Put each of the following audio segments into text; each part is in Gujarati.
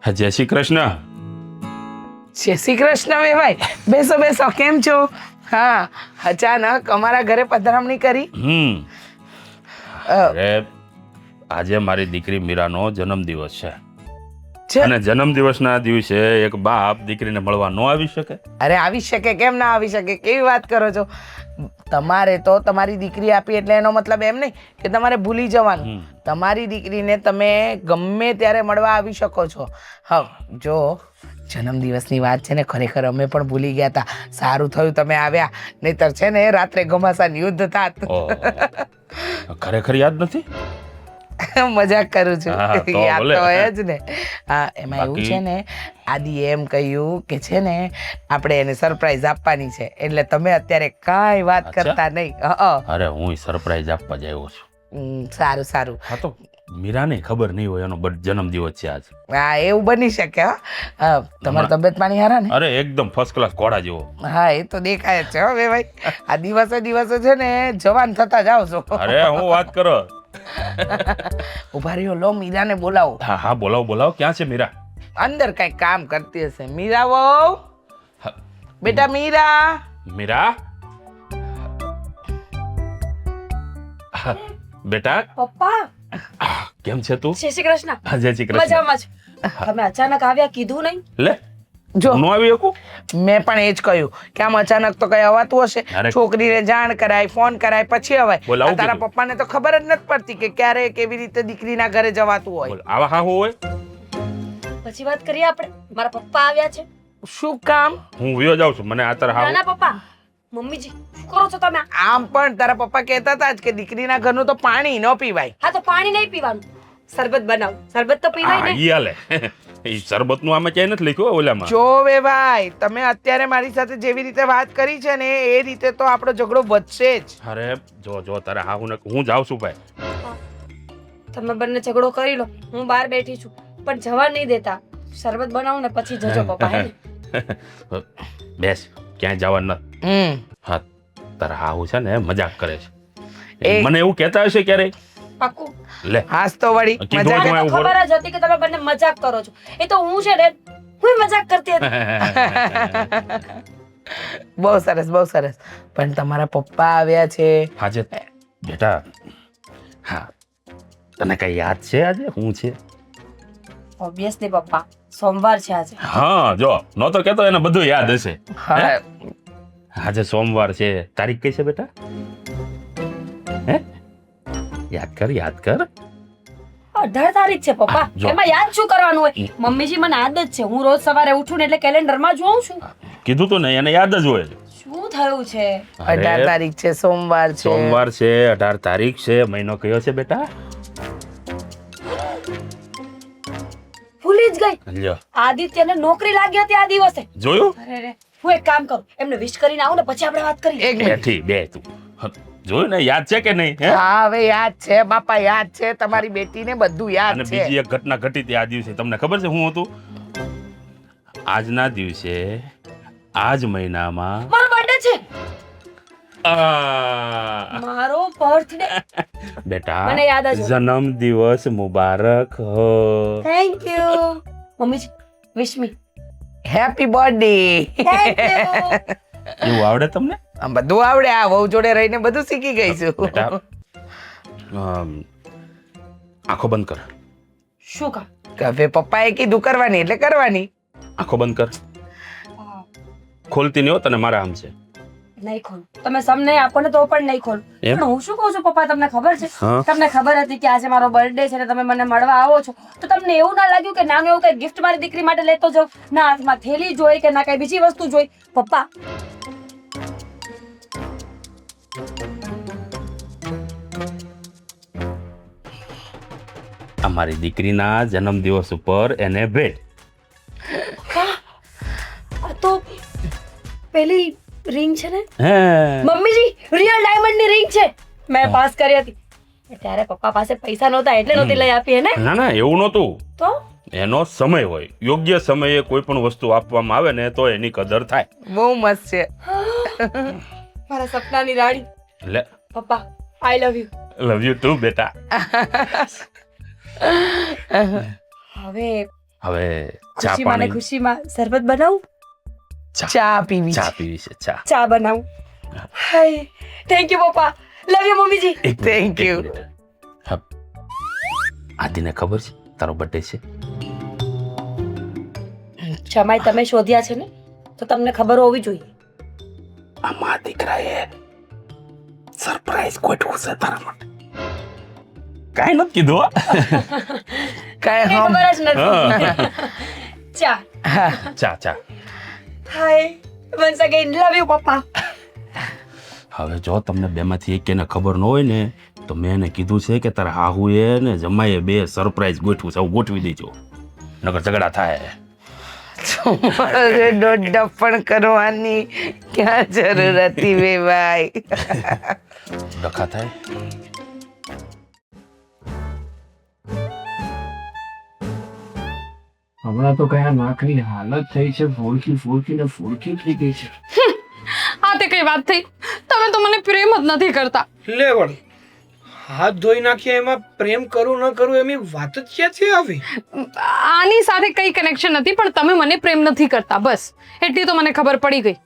જય શ્રી કૃષ્ણ. જય શ્રી કૃષ્ણ વેવાઈ. બેસો બેસો. કેમ છો? હા, અચાનક અમારા ઘરે પધરામણી કરી. અરે આજે મારી દીકરી મીરાનો જન્મદિવસ છે છે? અને જન્મદિવસના દિવસે એક બાપ દીકરીને મળવા ન આવી શકે? અરે આવી શકે, કેમ ના આવી શકે? કેવી વાત કરો છો? તમારે તો તમારી દીકરી આપી એટલે એનો મતલબ એમ નહીં કે તમારે ભૂલી જવાનું. તમારી દીકરીને તમે ગમે ત્યારે મળવા આવી શકો છો. હા, જો જન્મદિવસની વાત છે ને, ખરેખર અમે પણ ભૂલી ગયા હતા. સારું થયું તમે આવ્યા, નહીતર છે ને રાત્રે ઘમાસાન યુદ્ધ થાત. ઓહ, ખરેખર યાદ નથી? મજાક કરું છું. હા, તો યાદ ભલે. તો હોય જ ને. હા, એમાં એવું બાકી? છે ને, આદિ એમ કહ્યું કે છે ને આપણે એને સરપ્રાઈઝ આપવાની છે, એટલે તમે અત્યારે કાંઈ વાત અચ્છા. કરતા નહીં. અરે હું સરપ્રાઈઝ આપવા જ આવ્યો છું. સારું સારું. હા, તો મીરાને ખબર નહીં હોય એનો જન્મદિવસ છે આજ. હા, એવું બની શકે. હા, તમારી તબિયત પાણી હારા ને? અરે એકદમ ફર્સ્ટ ક્લાસ ઘોડા જેવો. હા, એ તો દેખાય જ છે. હવે ભાઈ આ દિવસે દિવસે છે ને જવાન થતા જાઓ છો. અરે હું વાત કરો. ઉભા રહ્યો, લો મીરાને બોલાવો. હા હા, બોલાવો બોલાવો. ક્યાં છે મીરા? અંદર કઈ કામ કરતી હશે. મીરા વહુ, હા, બેટા મીરા. મીરા હા, બેટા પપ્પા કેમ છે તું? જય શ્રી કૃષ્ણ. હા, જય શ્રી કૃષ્ણ. મજામાં જ. તમે અચાનક આવ્યા, કીધું નહીં? લે જો નો આવી શકું? મેં પણ એ જ કહ્યું કે આમ અચાનક તો કઈ અવાતું હશે. અરે. છોકરીને જાણ કરાય, ફોન કરાય, પછી અવાય. બોલ, આવું આ તારા કીધું? પપ્પાને તો ખબર જ નથી પડતી કે ક્યારે કેવી રીતે દીકરીના ઘરે જવાતું હોય. બોલ, આવા હા હોય? પછી વાત કરીએ આપણે. મારા પપ્પા આવ્યા છે. શું કામ? હું વયો જાઉં છું. મને આ તર હા નાના પપ્પા, મમ્મીજી શું કરો છો તમે? આમ પણ તારા પપ્પા કહેતા હતા જ કે દીકરીના ઘરનું તો પાણી ન પીવાય. હા, તો પાણી નહીં પીવાનું, શરબત બનાવો. શરબત તો પીવાય ને. ઈ હાલે. ઈ શરબતનું આમાં ક્યાંય નથી લખ્યું હો ઓલામાં. જો વે ભાઈ, તમે અત્યારે મારી સાથે જેવી રીતે વાત કરી છે ને એ રીતે તો આપણો ઝઘડો વધશે જ. અરે જો જો તારે હા હું જાઉં છું ભાઈ. તમે બંને ઝઘડો કરી લો, હું બહાર બેઠી છું, પણ જવા નહીં દેતા. શરબત બનાવું ને પછી જજો પપ્પા. હે ને? બેસ, ક્યાંય જવાનું નથી. હા, તારા હાહુ છે ને મજાક કરે છે. એ- મને એવું કહેતા હશે ક્યારે? પાક્કું. લે હાસ તો વળી કીધું મજા. હતું. મને તો ખબર જ હતી કે તમે બંને મજાક કરો છો. એ તો હું છે ને, હું મજાક કરતી હતી. બહુ સરસ, બહુ સરસ. પણ તમારા પપ્પા આવ્યા છે. આજે બેટા, હા તને કઈ યાદ છે આજે શું છે? ઓબ્વિયસલી પપ્પા, સોમવાર છે આજે. હા, જો નહોતો કહેતો એને બધું યાદ હશે. હા, આજે સોમવાર છે. તારીખ કઈ છે બેટા? હે યાદ કર, યાદ કર. 18 તારીખ છે પપ્પા. જો. એમાં યાદ શું કરવાનું હોય? મમ્મીજી મને આદત છે, હું રોજ સવારે ઉઠું ને એટલે કેલેન્ડરમાં જોઉં છું. કીધું તો ને એને યાદ જ હોય. શું થયું છે? 18 તારીખ છે, સોમવાર છે. સોમવાર છે, 18 તારીખ છે. મહિનો કયો છે બેટા? ભૂલી જ ગઈ. લ્યો આદિત્યને નોકરી લાગી હતી આ દિવસે. જોયું? અરે રે, હું એક કામ કરું, એમને વિશ કરીને આવું ને પછી આપણે વાત કરીએ. એક મિનિટ. બેઠી બે તું જોયું ને, યાદ છે કે નહીં? હે? હા, હવે યાદ છે બાપા, યાદ છે. તમારી બેટીને બધું યાદ અને છે. બીજી એક ઘટના ઘટી હતી આ દિવસે. તમને ખબર છે શું હતું? આજના દિવસે આજ મહિનામાં મારો બર્થડે છે. આ, મારો બર્થડે. બેટા મને યાદ જ હોય. જન્મ દિવસ મુબારક હો. થેન્ક યુ મમ્મીજી, wish me. Happy birthday. Thank you. એવું આવડે તમને? આમ બધું આવડે. આ વહુ જોડે રહીને બધું શીખી ગઈ છું. બેટા આંખો બંધ કર. શું કામ? કે હવે પપ્પાએ કીધું કરવાની એટલે કરવાની. આંખો બંધ કર. ખોલતી નહીં હો, તને મારા આમ છે. નહીં ખોલ. તમે સમ નહીં આપો ને તો પણ નહીં ખોલ. એમ? પણ હું શું કહું છું પપ્પા, તમને ખબર છે? હા. તમને ખબર હતી કે આજે મારો બર્થડે છે ને તમે મને મળવા આવો છો, તો તમને એવું ના લાગ્યું કે નાનું એવું કઈ ગિફ્ટ મારી દીકરી માટે લેતો જાઉં? ના હાથમાં થેલી જોઈ કે ના કઈ બીજી વસ્તુ જોઈ? પપ્પા, અમારી દીકરીના જન્મદિવસ ઉપર એને ભેટ. આ તો પેલી રિંગ છે ને હે મમ્મીજી, રિયલ ડાયમંડ ની રિંગ છે. મેં પાસ કરી હતી. ત્યારે પપ્પા પાસે પૈસા નહોતા એટલે નહોતી લઈ આપી. હે ને? ના ના, એવું નહોતું. તો એનો સમય હોય, યોગ્ય સમયે કોઈ પણ વસ્તુ આપવામાં આવે ને તો એની કદર થાય. બહુ મસ્ત છે. મારા સપનાની રાણી. લે, પપ્પા, I love you. Love you too બેટા. હવે હવે ચા ખુશીમાં ને પાણી ખુશીમાં શરબત બનાવું, ચા પીવી ચા છે. પીવી છે ચા ચા બનાવું. હાય થેન્ક યુ પપ્પા, લવ યુ મમ્મીજી. એક મિનિટ, Thank એક you. મિનિટ. હા. આદિને ખબર છે તારો બર્થડે છે? જમાઈ તમે શોધ્યા છે ને તો તમને ખબર હોવી જોઈએ. આમાં દીકરાએ સરપ્રાઈઝ ગોઠવું છે તારા માટે. કાંઈ નથી કીધું હો. કાંઈ કઈ હમ ખબર જ નથી. ચા. ચા ચા. હાય વન્સ અગેન લવ યુ પપ્પા. હવે જો તમને બેમાંથી એકેને ખબર ન હોય ને તો મેં એને કીધું છે કે તારા હાહુએ ને જમાઈએ બે સરપ્રાઈઝ ગોઠવું છે. આવું ગોઠવી દેજો, નકર ઝઘડા થાય. દોડપ પણ કરવાની ક્યાં જરૂર હતી બે ભાઈ? ડખા થાય. હમણાં તો કયા નાકની હાલત થઈ છે, ફોડકી થઈ ગઈ છે. આ તે કઈ વાત થઈ? તમે તો મને પ્રેમ જ નથી કરતા. લે વળી, હાથ ધોઈ નાખ્યા એમાં પ્રેમ કરું ન કરું એની વાત જ ક્યાંથી આવી? આની સાથે કઈ કનેક્શન નથી, પણ તમે મને પ્રેમ નથી કરતા, બસ એટલી તો મને ખબર પડી ગઈ.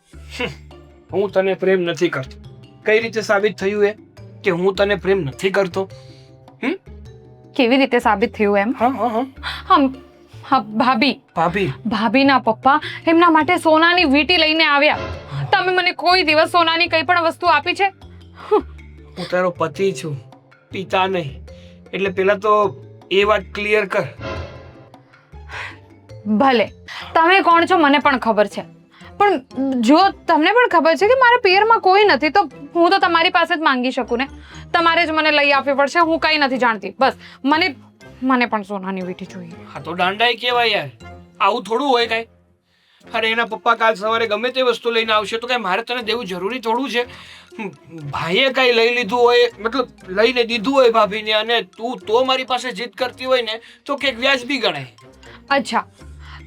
હું તને પ્રેમ નથી કરતો. કઈ રીતે સાબિત થયું એ કે હું તને પ્રેમ નથી કરતો? કેવી રીતે સાબિત થયું એમ? હા હા હા હમ હા, ભાભી ભાભીના પપ્પા એમના માટે સોનાની વીંટી લઈને આવ્યા. તમે મને કોઈ દિવસ સોનાની કઈ પણ વસ્તુ આપી છે? હું તારો પતિ છું, પિતા નહીં. એટલે પેલા તો એ વાત ક્લિયર કર. ભલે તમે કોણ છો મને પણ ખબર છે, પણ જો તમને પણ ખબર છે કે મારા પિયરમાં કોઈ નથી તો હું તો તમારી પાસે જ માંગી શકું ને. તમારે જ મને લઈ આપવી પડશે. હું કઈ નથી જાણતી, બસ મને પણ સોનાની વીંટી જોઈએ. હા તો દાંડાઈ કેવાય યાર, આવું થોડું હોય કાંઈ. અરે એના પપ્પા કાલ સવારે ગમે તે વસ્તુ લઈને આવશે તો કાંઈ મારે તને દેવું જરૂરી થોડું છે? ભાઈએ કાંઈ લઈ લીધું હોય, મતલબ લઈને દીધું હોય ભાભીને, અને તું તો મારી પાસે જીદ કરતી હોય ને તો કંઈક વ્યાજબી ગણાય. અચ્છા,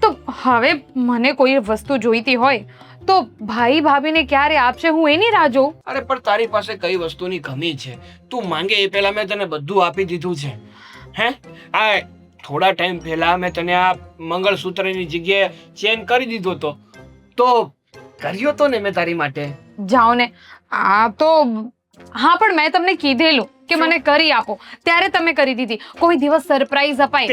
તો હવે મને કોઈ વસ્તુ જોઈતી હોય તો ભાઈ ભાભીને ક્યારે આપશે હું એની રાહ જોઉં? અરે પણ તારી પાસે કઈ વસ્તુની કમી છે? તું માંગે એ પહેલા મેં તને બધું આપી દીધું છે. હે આ થોડા ટાઈમ પહેલા મેં તને આ મંગળસૂત્રની જગ્યાએ ચેન કરી દીધો તો કર્યો તો ને મેં તારી માટે. જાઓ ને. આ તો હા, પણ મેં તમને કીધેલું કે મને કરી આપો ત્યારે તમે કરી દીધી. કોઈ દિવસ સરપ્રાઈઝ અપાય?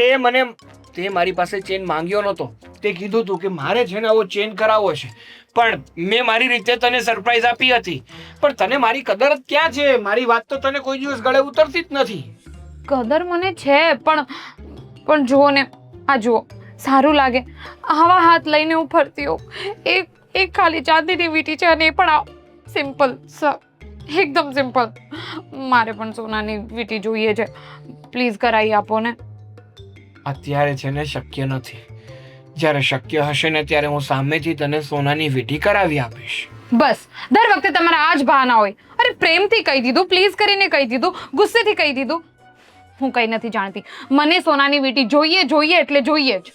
તે મારી પાસે ચેન માંગ્યો નતો. તે કીધું તું કે મારે છે ને આવો ચેન કરાવવો છે, પણ મેં મારી રીતે તને સરપ્રાઈઝ આપી હતી. પણ તને મારી કદર જ ક્યાં છે? મારી વાત તો તને કોઈ દિવસ ગળે ઉતરતી જ નથી. કદર મને છે, પણ જુઓ ને, આ જુઓ, સારું લાગે આવા હાથ લઈને હું ફરતી હોઉં. એક ખાલી ચાંદીની વીંટી છે અને એ પણ સિમ્પલ, એકદમ સિમ્પલ. મારે પણ સોનાની વીંટી જોઈએ છે. પ્લીઝ કરાવી આપો ને. અત્યારે છે ને શક્ય નથી. જ્યારે શક્ય હશે ને ત્યારે હું સામેથી તને સોનાની વીંટી કરાવી આપીશ. બસ દર વખતે તમારા આ જ બહાના હોય. અરે પ્રેમથી કહી દીધું, પ્લીઝ કરીને કહી દીધું, ગુસ્સેથી કહી દીધું. હું કઈ નથી જાણતી, મને સોનાની વીંટી જોઈએ એટલે જોઈએ જ.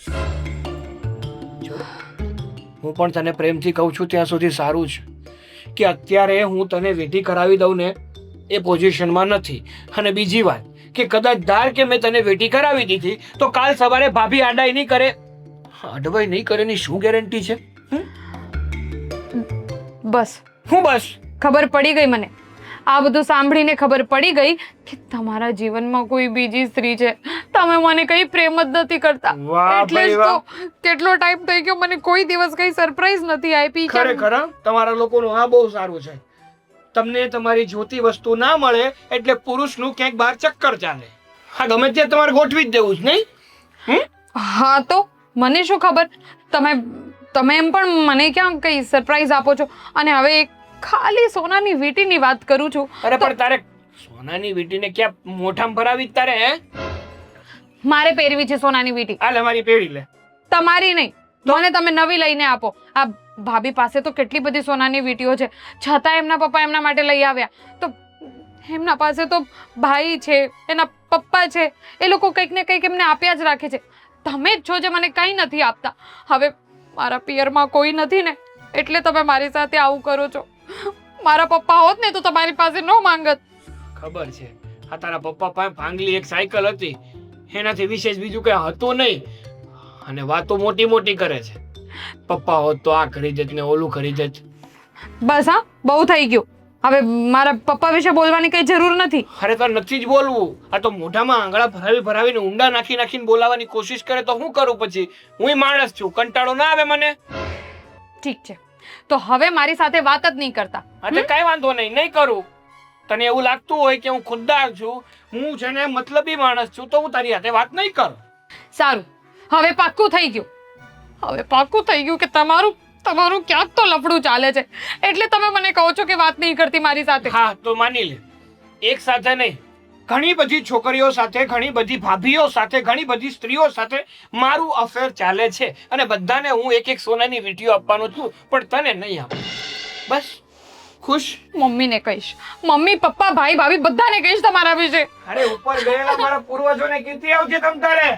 હું પણ તને પ્રેમથી કહું છું ત્યાં સુધી સારું છે કે અત્યારે હું તને વીંટી કરાવી દઉં ને એ પોઝિશનમાં નથી. અને બીજી વાત કે કદાચ ધાર કે મેં તને વીંટી કરાવી દીધી તો કાલ સવારે ભાભી આડાઈ નહીં કરે. અડવાઈ નહીં કરે ની શું ગેરંટી છે? બસ હું બસ ખબર પડી ગઈ મને. આ બધું સાંભળીને ખબર પડી ગઈ કે તમારા જીવનમાં કોઈ બીજી સ્ત્રી છે. તમે મને કઈ પ્રેમ જ નથી કરતા. વાહ એટલે ભાઈ જ વાહ. તો કેટલો ટાઈમ થઈ ગયો મને કોઈ દિવસ કઈ સરપ્રાઈઝ નથી આપી. ખરેખર તમારા લોકોનું આ બહુ સારું છે. તમને તમારી જોતી વસ્તુ ના મળે એટલે પુરુષનું ક્યાંક બહાર ચક્કર ચાલે. હા ગમે ત્યાં તમારે ગોઠવી જ દેવું જ નહીં. હા તો મને શું ખબર, તમે એમ પણ મને ક્યાં કઈ સરપ્રાઈઝ આપો છો. અને હવે એક ખાલી સોનાની વીંટીની વાત કરું છું. અરે પણ તારે સોનાની વીંટીને ક્યાં મોઢામાં ભરાવી જ તારે? હે મારે પહેરવી છે સોનાની વીંટી. આ લે મારી પેઢી લે. તમારી નહીં, મને તમે નવી લઈને આપો. આ ભાભી પાસે તો કેટલી બધી સોનાની વીંટીઓ છે, છતાં એમના પપ્પા એમના માટે લઈ આવ્યા. તો એમના પાસે તો ભાઈ છે, એના પપ્પા છે, એ લોકો કંઈક ને કંઈક એમને આપ્યા જ રાખે છે. તમે જ છો જે મને કંઈ નથી આપતા. હવે મારા પિયરમાં કોઈ નથી ને એટલે તમે મારી સાથે આવું કરો છો. મારા પપ્પા હોત ને તો તમારી પાસે ન માંગત. ખબર છે આ તારા પપ્પા પાસે ભાંગલી એક સાયકલ હતી, એનાથી વિશેષ બીજું કઈ હતું નહીં. અને વાતો મોટી મોટી કરે છે. પપ્પા હોત તો આ કરી દેત ને ઓલું કરી દેત. બસ હા, બહુ થઈ ગયું. હવે મારા પપ્પા વિશે બોલવાની કઈ જરૂર નથી. અરે તો નથી જ બોલવું. આ તો મોઢામાં આંગળા ભરાવીને ઊંડા નાખીને બોલાવવાની કોશિશ કરે તો હું કરું પછી? હું માણસ છું, કંટાળો ના આવે મને? ઠીક છે, તો હવે મારી સાથે વાત જ નહીં કરતા. એટલે કઈ વાંધો નહીં કરું. તને એવું લાગતું હોય કે હું ખુદદાર છું, હું છે ને મતલબી માણસ છું, તો હું તારી સાથે વાત નહીં કરું. સારું, હવે પાક્કું થઈ ગયું. હવે પાક્કું થઈ ગયું કે તમારું ક્યાંક તો લફડું ચાલે છે, એટલે તમે મને કહો છો કે વાત નહીં કરતી મારી સાથે. હા તો માની લે, એક સાથે નહીં, ઘણી બધી છોકરીઓ સાથે, ઘણી બધી ભાભીઓ સાથે, ઘણી બધી સ્ત્રીઓ સાથે મારું અફેર ચાલે છે અને બધાને હું એક એક સોનાની વીંટીઓ આપવાનો છું, પણ તને નહીં આપું. બસ ખુશ? મમ્મીને કહીશ, મમ્મી પપ્પા ભાઈ ભાભી બધાને કહીશ તમારા વિશે. અરે ઉપર ગયેલા મારા પૂર્વજોને કીર્તિ આવજે તમ તારે.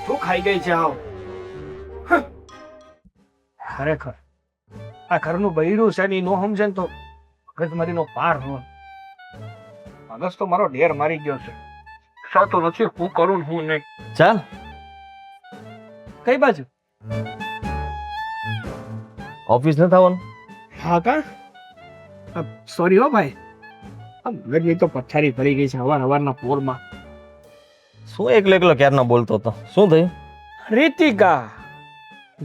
તું ખાઈ ગઈ છે આવ. ખરેખર આ ઘરનું બૈરું છે ને નો સમજે તો મગજમારીનો પાર ન. મગજ તો મારો ઢેર મારી ગયો છે. સાતો નથી હું કરું ને હું નહીં. ચાલ કઈ બાજુ? ઓફિસ ન થવાનું. હા કા સોરી હો ભાઈ, મગજની તો પથારી ભરી ગઈ છે હવારના પોરમાં. શું એકલો એકલો ક્યારનો બોલતો હતો? શું થયું? રીતિકા,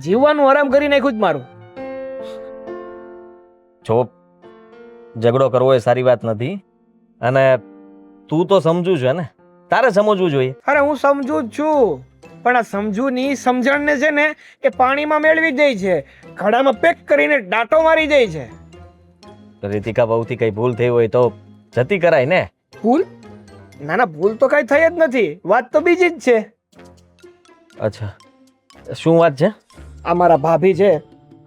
જીવવાનું આરામ કરી નાખ્યું જ મારું. જો ઝઘડો કરવો એ સારી વાત નથી, અને તું તો સમજુ છે ને, તારે સમજવું જોઈએ. અરે હું સમજુ જ છું, પણ આ સમજુની સમજણને છે ને એ પાણીમાં મેળવી દે છે, ઘડામાં પેક કરીને ડાટો મારી દે છે. રીતિકા બહુથી કઈ ભૂલ થઈ હોય તો જતી કરાય ને. ભૂલ? ના ના, ભૂલ તો કઈ થઈ જ નથી, વાત તો બીજી જ છે. અચ્છા, શું વાત છે? આ મારા ભાભી છે,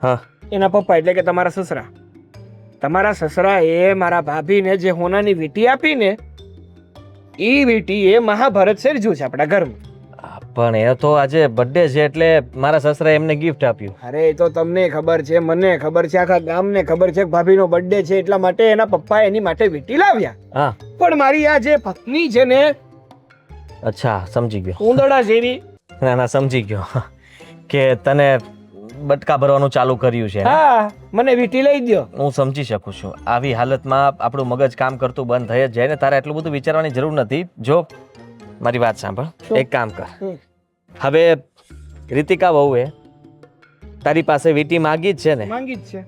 હા, એના પપ્પા એટલે કે તમારા સસરા. તમારા સસરા એ મારા ભાભીને જે હોનાની વીંટી આપીને એ વીંટી એ મહાભારત સર્જ્યું છે આપણા ઘરમાં. પણ એ તો આજે બર્થડે છે એટલે મારા સસરાએ એમને ગિફ્ટ આપ્યું. અરે એ તો તમને ખબર છે, મને ખબર છે, આખા ગામને ખબર છે કે ભાભીનો બર્થડે છે એટલા માટે એના પપ્પા એની માટે વીંટી લાવ્યા. હા, પણ મારી આ જે પત્ની છે ને, અચ્છા સમજી ગયો. ઉંદરડા જેવી. ના ના, સમજી ગયો કે તને બટકા ભરવાનું ચાલુ કર્યું છે. હા, મને વીંટી લઈ દ્યો. હું સમજી શકું છું. આવી હાલતમાં આપણું મગજ કામ કરતું બંધ થઈ જ જાય ને. તારે એટલું બધું વિચારવાની જરૂર નથી. જો મારી વાત સાંભળ, એક કામ કર. હવે રીતિકા વહુએ તારી પાસે વીંટી માંગી જ છે ને, માંગી જ છે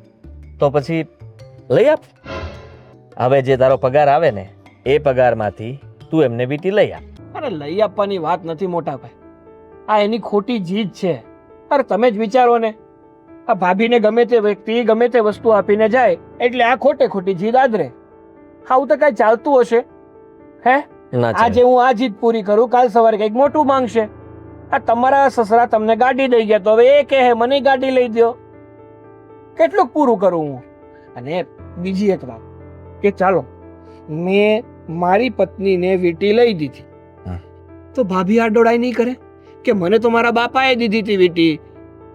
તો પછી લઈ આપ. હવે જે તારો પગાર આવે ને એ પગારમાંથી તું એમને વીંટી લઈ આપ. અરે લઈ આપવાની વાત નથી મોટા ભાઈ, આ એની ખોટી જીદ છે. અરે તમે જ વિચારો ને, આ ભાભીને ગમે તે વ્યક્તિ ગમે તે વસ્તુ આપીને જાય એટલે આ ખોટે ખોટી જીદ આદરે. આવું તો કઈ ચાલતું હશે? હે, ના આજે હું આ જીદ પૂરી કરું, કાલ સવારે કઈક મોટું માંગશે. આ તમારા સસરા તમને ગાડી દઈ ગયા તો હવે એ કહે મને ગાડી લઈ દો. કેટલું પૂરું કરું હું? અને બીજી એક વાત કે ચાલો મેં મારી પત્નીને વીંટી લઈ દીધી, તો ભાભી આ ડોળાઈ નહીં કરે કે મને તો મારા બાપાએ દીધી હતી વીંટી,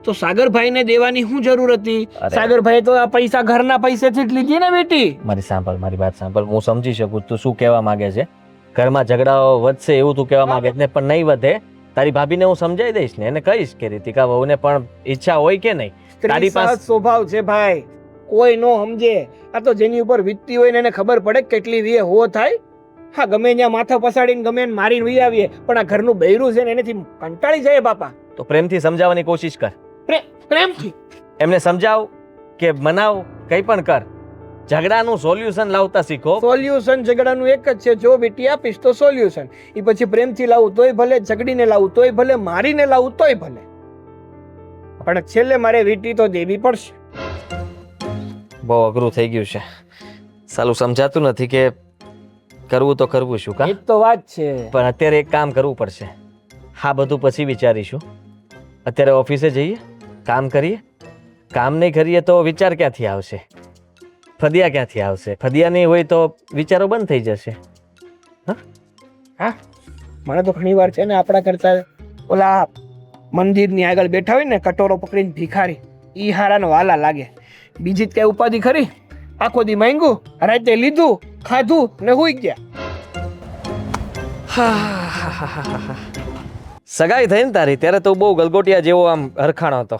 તો સાગરભાઈને દેવાની શું જરૂર હતી? સાગરભાઈ તો આ પૈસા ઘરના પૈસેથી જ લીધી ને વીંટી. મારી સાંભળ, મારી વાત સાંભળ. હું સમજી શકું તું શું કહેવા માંગે છે. ઘરમાં ઝઘડાઓ વધશે એવું તું કહેવા માંગે છે ને, પણ નહીં વધે. તારી ભાભીને હું સમજાઈ દઈશ ને, એને કહીશ કે રીતિકા વહુને પણ ઈચ્છા હોય કે નહીં. તારી પાસે સ્વભાવ છે ભાઈ, કોઈ નો સમજે. આ તો જેની ઉપર વીતતી હોય ને એને ખબર પડે કેટલી વીએ હો થાય. હા, ગમે ત્યાં માથા પસાડીને ગમે એને મારીને વી આવીએ, પણ આ ઘરનું બૈરું છે ને એનેથી કંટાળી જાય બાપા. તો પ્રેમથી સમજાવવાની કોશિશ કર. પ્રેમથી એમને સમજાવ કે મનાવ, કંઈ પણ કર. ઝઘડાનું સોલ્યુશન લાવતા શીખો. સોલ્યુશન ઝઘડાનું એક જ છે, જો વીંટી આપીશ તો સોલ્યુશન. એ પછી પ્રેમથી લાવું તોય ભલે, ઝઘડીને લાવું તોય ભલે, મારીને લાવું તોય ભલે, પણ છેલ્લે મારે વીંટી તો દેવી પડશે. બહુ અઘરું થઈ ગયું છે. સાલું સમજાતું નથી કે કરવું તો કરવું શું કા. એ તો વાત છે. પણ અત્યારે એક કામ કરવું પડશે. હા, બધું પછી વિચારીશું. અત્યારે ઓફિસે જઈએ, કામ કરીએ. કામ નહીં કરીએ તો વિચાર ક્યાંથી આવશે? ફદિયા ક્યાંથી આવશે? ફદિયા નહીં હોય તો વિચારો બંધ થઈ જશે. હા, મને તો ઘણી વાર છે ને આપણા કરતા ઓલા મંદિરની આગળ બેઠા હોય ને કટોરો પકડીને ભિખારી, ઈ હારાનો વાલા લાગે. બીજી જ કઈ ઉપાધિ ખરી? આખો દી માંગ્યું, રાતે લીધું, ખાધું ને હુઈ ગયા. સગાઈ થઈ ને તારી ત્યારે તો બહુ ગલગોટિયા જેવો આમ હરખાણો હતો.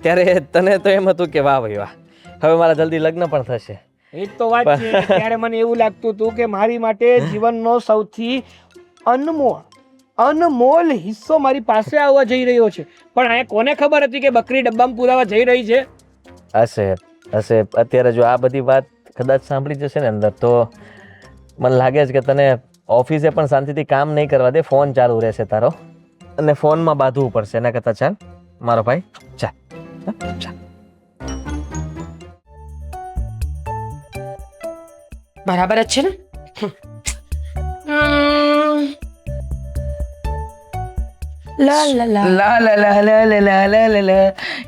ત્યારે તને તો એમ હતું કે વાહ ભાઈ વાહ, હવે મારા જલ્દી લગ્ન પણ થશે. એ જ તો વાત છે. ત્યારે મને એવું લાગતું હતું કે મારી માટે જીવનનો સૌથી અનમોલ હિસ્સો મારી પાસે આવવા જઈ રહ્યો છે. પણ આ કોને ખબર હતી કે બકરી ડબ્બામાં પુરાવા જઈ રહી છે? હશે હશે. અત્યારે જો આ બધી વાત કદાચ સાંભળી જશે ને અંદર, તો મને લાગે છે કે તને ઓફિસે પણ શાંતિથી કામ નહીં કરવા દે. ફોન ચાલુ રહેશે તારો અને ફોનમાં બાંધવું પડશે. એના કરતાં ચાલ મારો ભાઈ, ચાલ ચાલ. બરાબર જ છે ને? લા લા લા લા લા લા લા લા લા લા લા લા.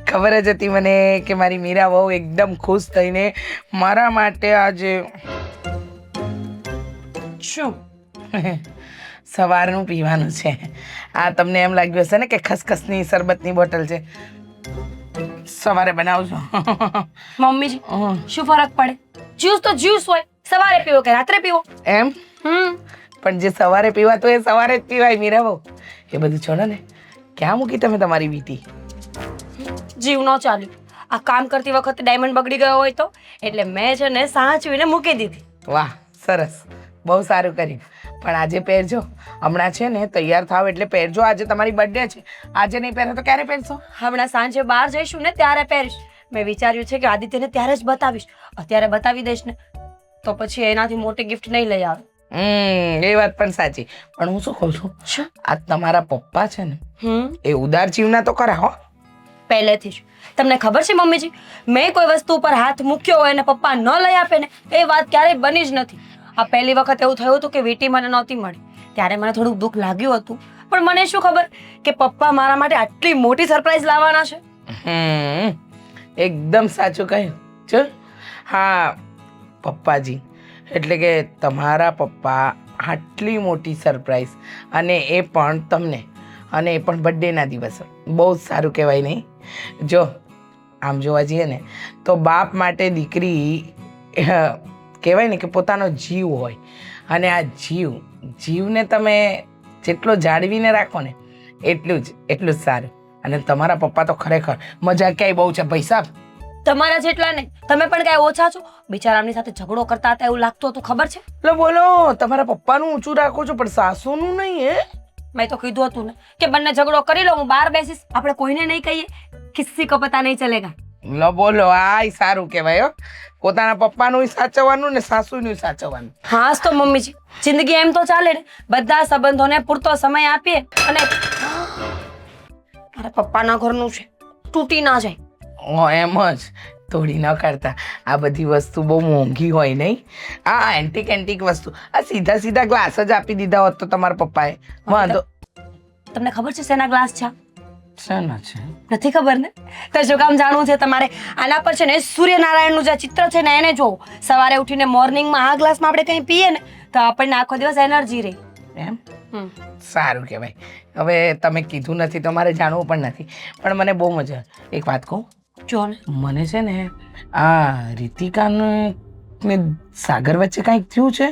ખબર જ હતી મને કે મારી મીરા બહુ એકદમ ખુશ થઈને મારા માટે આજે શું સવારનું પીવાનું છે. આ તમને એમ લાગ્યું હશે ને કે ખસખસની શરબતની બોટલ છે, સવારે બનાવજો. મમ્મીજી શું ફરક પડે? જ્યુસ તો જ્યુસ હોય, સવારે પીવો કે રાત્રે પીવો. એમ પણ જે સવારે પીવાતું એ સવારે જ પીવાય મીરા બહુ. એ બધું છોડો ને, ક્યાં મૂકી તમે તમારી વીટી? જીવ ન ચાલ્યું. આ કામ કરતી વખતે ડાયમંડ બગડી ગયો હોય તો એટલે મેં છે ને સાચવીને મૂકી દીધી. વાહ, સરસ, બહુ સારું કર્યું. પણ આજે પહેરજો. હમણાં છે ને તૈયાર થાવ એટલે પહેરજો. આજે તમારી બર્થડે છે, આજે નહીં પહેરો તો ક્યારે પહેરશો? હમણાં સાંજે બહાર જઈશું ને ત્યારે પહેરીશ. મેં વિચાર્યું છે કે આદિત્યને ત્યારે જ બતાવીશ. અત્યારે બતાવી દઈશ ને તો પછી એનાથી મોટી ગિફ્ટ નહીં લઈ આવે. એ વાત પણ સાચી. પણ હું શું કહું છું, આ તમારા પપ્પા છે ને એ ઉદાર જીવના તો ખરા હો. પહેલેથી જ તમને ખબર છે મમ્મીજી, મેં કોઈ વસ્તુ ઉપર હાથ મૂક્યો હોય અને પપ્પા ન લઈ આપે ને એ વાત ક્યારેય બની જ નથી. આ પહેલી વખત એવું થયું હતું કે વીટી મને નહોતી મળી, ત્યારે મને થોડુંક દુઃખ લાગ્યું હતું. પણ મને શું ખબર કે પપ્પા મારા માટે આટલી મોટી સરપ્રાઈઝ લાવવાના છે. એકદમ સાચું કહ્યું. ચલ, હા, પપ્પાજી એટલે કે તમારા પપ્પા આટલી મોટી સરપ્રાઈઝ, અને એ પણ તમને, અને એ પણ બર્થડેના દિવસે. બહુ જ સારું કહેવાય નહીં? જો આમ જોવા જઈએ ને તો બાપ માટે દીકરી કહેવાય ને કે પોતાનો જીવ હોય, અને આ જીવને તમે જેટલો જાળવીને રાખો ને એટલું જ સારું. અને તમારા પપ્પા તો ખરેખર મજા ક્યાંય બહુ છે ભાઈ સાહેબ. તમારા જેટલા નહીં, તમે પણ કાંઈ ઓછા છો. બિચારાની સાથે ઝઘડો કરતા હતા એવું લાગતું હતું, ખબર છે? લો બોલો, તમારા પપ્પાનું ઊંચું રાખો છો પણ સાસુનું નહીં. મેં તો કીધું હતું ને કે બંને ઝઘડો કરી લો, હું બહાર બેસીશ, આપણે કોઈને નહીં કહીએ, કિસ્સી કો પતા નહીં ચલેગા. લો બોલો, આ સારું કહેવાય હો. પોતાના પપ્પાનું સાચવવાનું ને સાસુનું સાચવવાનું. હા તો મમ્મીજી, જિંદગી એમ તો ચાલે ને, બધા સંબંધોને પૂરતો સમય આપીએ અને મારા પપ્પાના ઘરનું છે, તૂટી ના જાય. એમ જ તોડી ન કરતા. આ બધી વસ્તુ બહુ મોંઘી હોય નહીં? આ એન્ટિક વસ્તુ, આ સીધા ગ્લાસ જ આપી દીધા હોત તો તમારા પપ્પાએ વાંધો. તમને ખબર છે શેના ગ્લાસ છે? શાના છે? નથી ખબર ને? તો શું કામ જાણવું છે તમારે? આના પર છે ને સૂર્યનારાયણનું જે ચિત્ર છે ને એને જોવો. સવારે ઉઠીને મોર્નિંગમાં આ ગ્લાસમાં આપણે કંઈ પીએ ને તો આપણને આખો દિવસ એનર્જી રહે. એમ? સારું કહેવાય. હવે તમે કીધું નથી તો મારે જાણવું પણ નથી, પણ મને બહુ મજા. એક વાત કહું, જો ને મને છે ને આ રીતિકાને સાગર વચ્ચે કાંઈક થયું છે.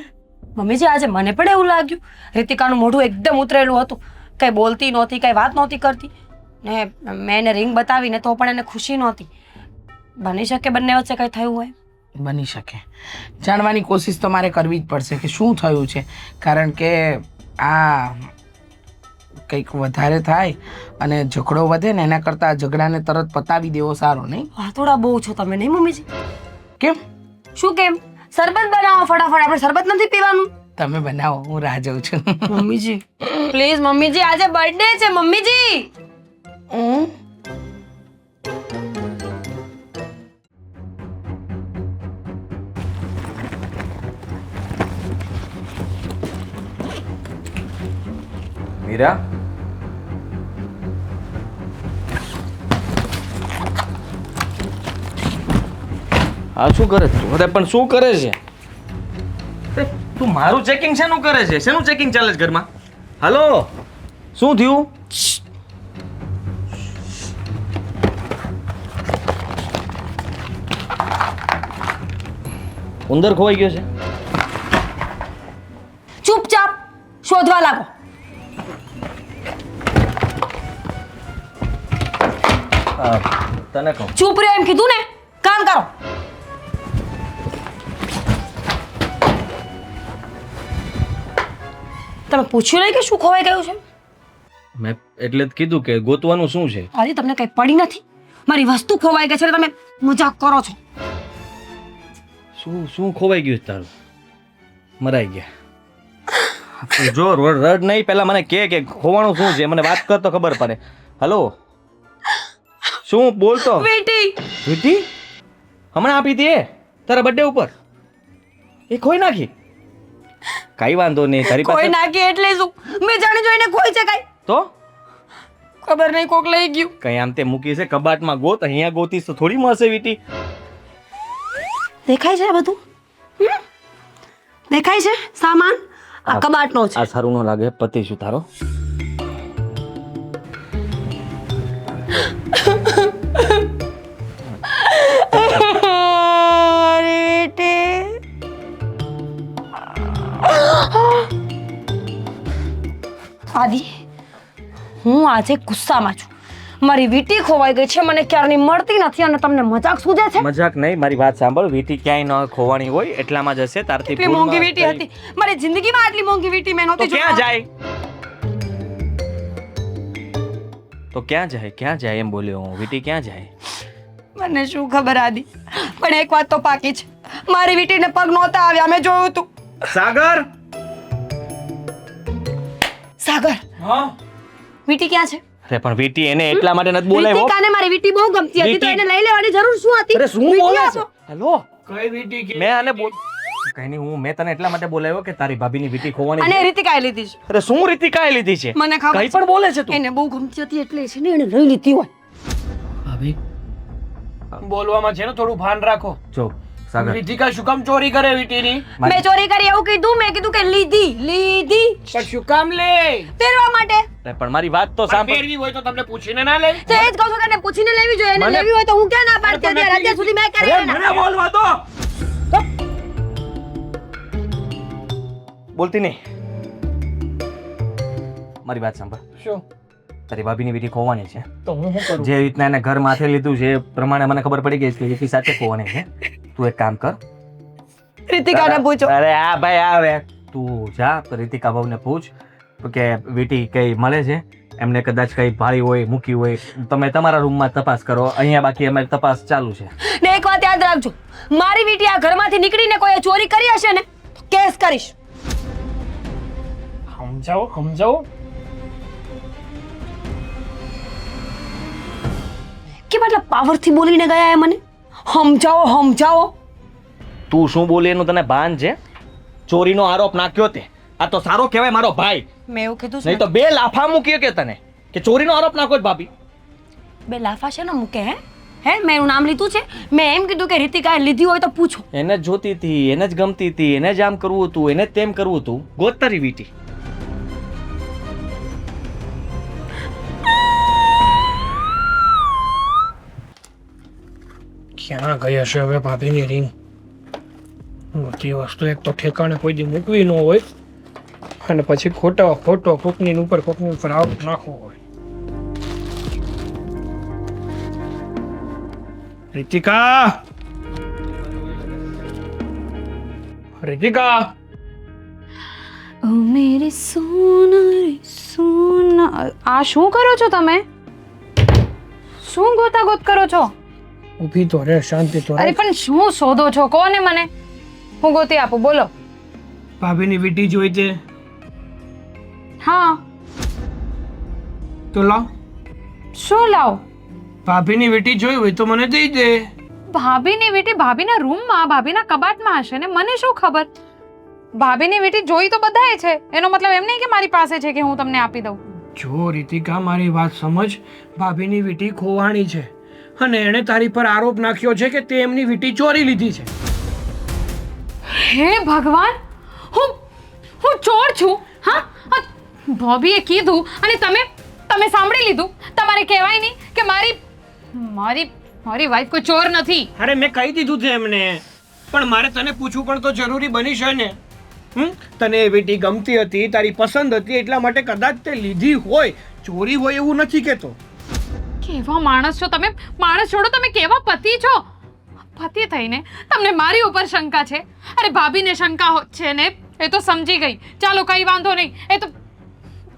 મમ્મીજી આજે મને પણ એવું લાગ્યું. રીતિકાનું મોઢું એકદમ ઉતરેલું હતું, કંઈ બોલતી નહોતી, કંઈ વાત નહોતી કરતી ને મેં એને રિંગ બતાવીને તો પણ એને ખુશી નહોતી. બની શકે બંને વચ્ચે કંઈ થયું હોય. બની શકે. જાણવાની કોશિશ તો મારે કરવી જ પડશે કે શું થયું છે, કારણ કે આ કંઈક વધારે થાય અને ઝઘડો વધે ને એના કરતાં ઝઘડાને તરત પતાવી દેવો સારો નહીં? વાતોડા બહુ છો તમે નહીં મમ્મીજી? કેમ? શું કેમ? શરબત બનાવો ફટાફટ, આપણે શરબત નથી પીવાનું. તમે બનાવો, હું રાહ જોઉં છું. મમ્મીજી પ્લીઝ મમ્મીજી, આજે બર્થડે છે મમ્મીજી. મીરા, હા શું કરે છે? અરે પણ શું કરે છે તું? મારું ચેકિંગ શેનું કરે છે? શેનું ચેકિંગ ચાલે છે ઘરમાં? હાલો, શું થયું? ઉંદર ખોવાઈ ગયો છે? ચૂપચાપ શોધવા લાગો. તને કહું ચૂપ રહ્યો એમ કીધું ને, કામ કરો. તમે પૂછ્યું નહીં કે શું ખોવાઈ ગયું છે? મેં એટલે જ કીધું કે ગોતવાનું શું છે. અરે તમને કઈ પડી નથી? મારી વસ્તુ ખોવાઈ ગઈ છે એટલે તમે મજાક કરો છો. શું શું ખોવાઈ ગયું છે તારું? મરાઈ ગયા. જો રડ નહીં, પહેલા મને કે ખોવાનું શું છે, મને વાત કર તો ખબર પડે. હલો, શું બોલતો? વીટી વીટી હમણાં આપી દે તારા બર્થડે ઉપર, એ ખોઈ નાખી. કઈ વાંધો નહીં, તારી કોઈ પાસે નાખી એટલે શું? મેં જાણી જોઈને ખોઈ છે કઈ? તો ખબર નહીં, કોક લઈ ગયું. કઈ આમ તે મૂકી છે કબાટમાં, ગોત. અહીંયા ગોતીશ તો થોડી મળશે વીટી. દેખાય છે આ બધું? દેખાય છે સામાન? આ કબાટનો છે. આ સારું ન લાગે, પતિ શું તારો? આદિ, હું આજે ગુસ્સામાં છું. મારી વીટી ખોવાઈ ગઈ છે, મને ક્યારની મળતી નથી અને તમને મજાક સૂજે છે? મજાક નહીં, મારી વાત સાંભળ. વીટી ક્યાંય ન ખોવાની હોય, એટલામાં જ હશે. તારથી એટલી મોંઘી વીટી હતી મારી જિંદગીમાં, આટલી મોંઘી વીટી મેં તો નહોતી ક્યાં જોઈ. જાય? તો ક્યાં જાય? ક્યાં જાય એમ બોલ્યો હું. વીટી ક્યાં જાય? મને શું ખબર આદિ, પણ એક વાત તો પાકી છે, મારી વીટીને પગ નહોતા આવ્યા, મેં જોયું હતું. સાગર, સાગર, હા વીટી ક્યાં છે? અરે પણ વીટી એને એટલા માટે નથી બોલાવ્યો. રીતિકાને મારી વીટી બહુ ગમતી હતી, તો વીટી- એને લઈ લેવાની જરૂર શું હતી? અરે શું વીટી બોલે આપો. છે? હેલો, કઈ વીટી કે મેં આને બોલ કઈ નહીં, મેં તને એટલા માટે બોલાવ્યો કે તારી ભાભીની વીટી ખોવાની અને છે. રીતિકાએ લીધી છે. અરે શું રીતિકાએ લીધી છે? મને ખબર કઈ છે. પણ બોલે છે તું. એને બહુ ગમતી હતી એટલે છે ને એને લઈ લીધી હોય. ભાભી બોલવામાં છે ને થોડું ભાન રાખો. જો સાગર, રીતિકા શું કામ ચોરી કરે વીટીની? મેં ચોરી કરી એવું કીધું? મેં કીધું કે લીધી પણ શું કામ લે? પહેરવા માટે. અરે પણ મારી વાત તો પણ સાંભળ. પહેરવી હોય તો તમને પૂછીને ના લે? તો એ જ કહું છું કે એને પૂછીને લેવી જોઈએ. એને મને- લેવી હોય તો હું ક્યાં ના પાડતી હતી? અત્યાર સુધી મેં કરી અરે એને. મને બોલવા દો. બોલતી નહીં. મારી વાત સાંભળ. શું? તારી ભાભીની વીટી ખોવાની છે. તો હું શું કરું? જે રીતના એને ઘર માથે લીધું છે એ પ્રમાણે મને ખબર પડી ગઈ છે કે વીટી સાચે ખોવાની છે. તું એક કામ કર. રીતિકાને પૂછો. અરે આ ભાઈ આવે, તું જા તો રીતિકા ભાવને પૂછ કે વીટી કઈ મળે છે, એમને કદાચ કઈ ભાળી હોય, મૂકી હોય. તમે તમારા રૂમમાં તપાસ કરો, અહીંયા બાકી અમારી તપાસ ચાલુ છે. ને એક વાત યાદ રાખજો, મારી વીટી આ ઘરમાંથી નીકળીને કોઈએ ચોરી કરી હશે ને તો કેસ કરીશ. સમજાવો કે મતલબ પાવરથી બોલીને ગયા એ મને સમજાવો. તું શું બોલી એનું તને ભાન છે? ચોરીનો આરોપ નાખ્યો તે, આ તો સારો કહેવાય મારો ભાઈ. મેં એવું કીધું નહીં છે તો બે લાફા મૂક્યો કે તને કે ચોરીનો આરોપ નાખો જ ભાભી. બે લાફા છે ને મૂકે હે મેં એનું નામ લીધું છે. મેં એમ કીધું કે રીતિકાએ લીધી હોય તો પૂછો. એને જ જોતી હતી, એને જ ગમતી હતી, એને જ આમ કરવું હતું, એને જ તેમ કરવું હતું. ગોત તારી વીટી. ક્યાં ગઈ હશે હવે ભાભીની રિંગ? બધી વસ્તુ એક તો ઠેકાણે કોઈ દી મૂકવી ન હોય અને પછી ખોટો કોકની ઉપર આરોપ નાખવો હોય. રીતિકા, મેરી સોના આ શું કરો છો તમે? શું ગોતાગોત કરો છો? ઊભી તો રે, શાંતિ તો અરે રે. પણ શું શોધો છો? કોને મને હું ગોતી આપું, બોલો. ભાભીની વીટી જોઈ તે હા, તો લાવ. શું લાવ? ભાભીની વીટી જોઈ હોય તો મને દઈ દે. ભાભીની વીંટી ભાભીના રૂમમાં, ભાભીના કબાટમાં હશે ને, મને શું ખબર? ભાભીની વીંટી જોઈ તો બધાએ છે, એનો મતલબ એમ નહીં કે મારી પાસે છે કે હું તમને આપી દઉં. જો રીતિકા, મારી વાત સમજ. ભાભીની વીટી ખોવાણી છે અને એણે તારી પર આરોપ નાખ્યો છે કે તે એમની વીટી ચોરી લીધી છે. હે ભગવાન, હું ચોર છું? હા, ભાભીએ કીધું અને તમે સાંભળી લીધું. તમારે કહેવાય નહીં કે મારી વાઈફ કોઈ ચોર નથી. અરે મેં કહી દીધું છે એમને, પણ મારે તને પૂછવું પણ તો જરૂરી બની છે ને. તને એ વીટી ગમતી હતી, તારી પસંદ હતી, એટલા માટે કદાચ તે લીધી હોય. ચોરી હોય એવું નથી કહેતો. કેવા માણસ છો તમે? માણસ છોડો, તમે કેવા પતિ છો? પતિ થઈને તમને મારી ઉપર શંકા છે? અરે ભાભીને શંકા છે ને, એ તો સમજી ગઈ. ચાલો કઈ વાંધો નહીં, એ તો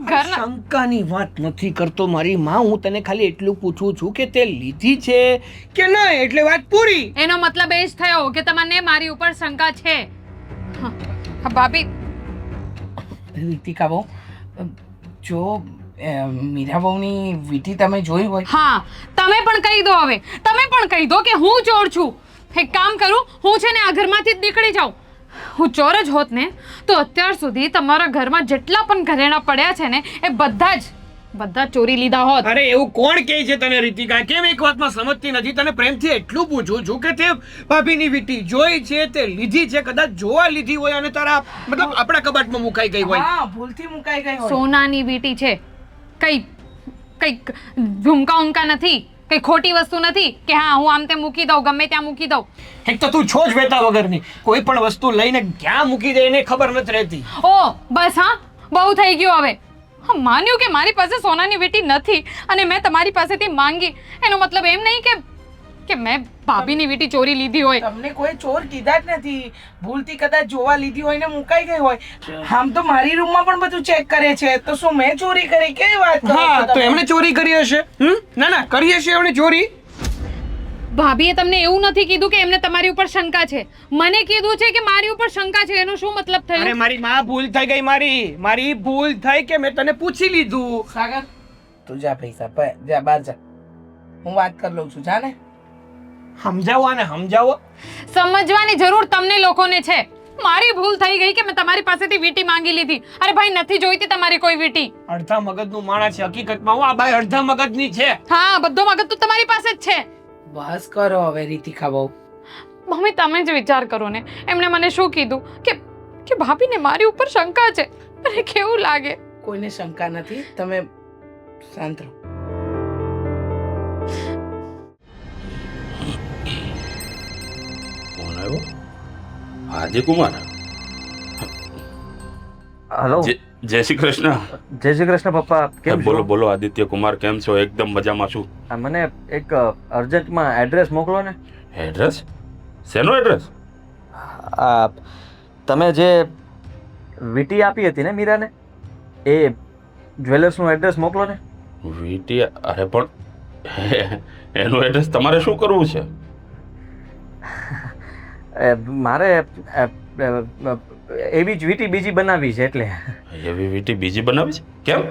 ઘરના શંકાની વાત નથી કરતો મારી માં, હું તને ખાલી એટલું પૂછું છું કે તે લીધી છે કે ના, એટલે વાત પૂરી. એનો મતલબ એ જ થયો કે તમને મારી ઉપર શંકા છે. હા, ભાભી રીતિકા બહુ, જો મીરા બહુની વીંટી તમે જોઈ હોય, હા, તમે પણ કહી દો. હવે તમે પણ કહી દો કે હું ચોર છું. એક કામ કરું, હું છે ને આ ઘરમાંથી જ નીકળી જાઉં. હું ચોર જ હોત ને તો અત્યાર સુધી તમારા ઘરમાં જેટલા પણ ઘરેણા પડ્યા છે ને એ બધા ચોરી લીધા હોત. અરે એવું કોણ કહે છે તને રીતિકા? કેમ એક વાતમાં સમજતી નથી? તને પ્રેમથી એટલું પૂછું છું કે તે ભાભીની વીંટી જોઈ છે, તે લીધી છે, કદાચ જોવા લીધી હોય અને તારા મતલબ આપણા કબાટમાં મુકાઈ ગઈ હોય. હા, ભૂલથી મુકાઈ ગઈ હોય. સોનાની વીંટી છે, કઈ ઝુમકા ઉમકા નથી, કઈ ખોટી વસ્તુ નથી કે હા હું આમ તે મૂકી દઉં, ગમે ત્યાં મૂકી દઉં. એક તો તું છો જ વેતા વગરની, કોઈ પણ વસ્તુ લઈને ક્યાં મૂકી દે એને ખબર નથી રહેતી. ઓ બસ, હા, બહુ થઈ ગયું હવે. હા, માન્યું કે મારી પાસે સોનાની વીંટી નથી અને મેં તમારી પાસેથી માંગી. એનો મતલબ એમ નહીં કે મેં ભાભીની વીંટી ચોરી લીધી હોય. તમને કોઈ ચોર કીધા જ નથી. ભૂલથી કદાચ જોવા લીધી હોય ને મુકાઈ ગઈ હોય. આમ તો મારી રૂમમાં પણ બધું ચેક કરે છે, તો શું મેં ચોરી કરી? કેવી વાત કરો છો હા, તો તમે? એમણે ચોરી કરી હશે. ના ના, કરી હશે એમણે ચોરી. ભાભીએ તમને એવું નથી કીધું કે એમને તમારી ઉપર શંકા છે. મને કીધું છે કે મારી ઉપર શંકા છે. એનો શું મતલબ અરે થયો? મારી માં ભૂલ થઈ ગઈ, મારી ભૂલ થઈ કે મેં તને પૂછી લીધું. સાગર, તું જા પૈસા જા બહાર જા, હું વાત કરી લઉં છું. જા ને. સમજાવો આને, સમજાવો. સમજવાની જરૂર તમને લોકોને છે. મારી ભૂલ થઈ ગઈ કે મેં તમારી પાસેથી વીંટી માંગી લીધી. અરે ભાઈ, નથી જોઈતી તમારી કોઈ વીંટી. અડધા મગજનું માણસ છે હકીકતમાં. હું આ બાઈ અડધા મગજની છે. હા, બધો મગજ તો તમારી પાસે જ છે. બસ કરો હવે રીતિકા બહુ. મમ્મી તમે જ વિચાર કરો ને, એમણે મને શું કીધું કે ભાભીને મારી ઉપર શંકા છે. અરે કેવું લાગે. કોઈને શંકા નથી, તમે શાંત રહો. કોણ આવ્યો? આદિ કુમાર. હલો, જય શ્રી કૃષ્ણ. જય શ્રી કૃષ્ણ પપ્પા. કેમ બોલો છો? બોલો આદિત્ય કુમાર, કેમ છો? એકદમ મજામાં છું. મને એક અર્જન્ટમાં એડ્રેસ મોકલો ને. એડ્રેસ? શેનો એડ્રેસ? આ તમે જે વીંટી આપી હતી ને મીરાને, એ જ્વેલર્સનું એડ્રેસ મોકલો ને. વીટી? અરે પણ એનું એડ્રેસ તમારે શું કરવું છે? મારે એવી જ વીંટી બીજી બનાવી છે એટલે. એવી વીટી બીજી બનાવી છે? કેમ?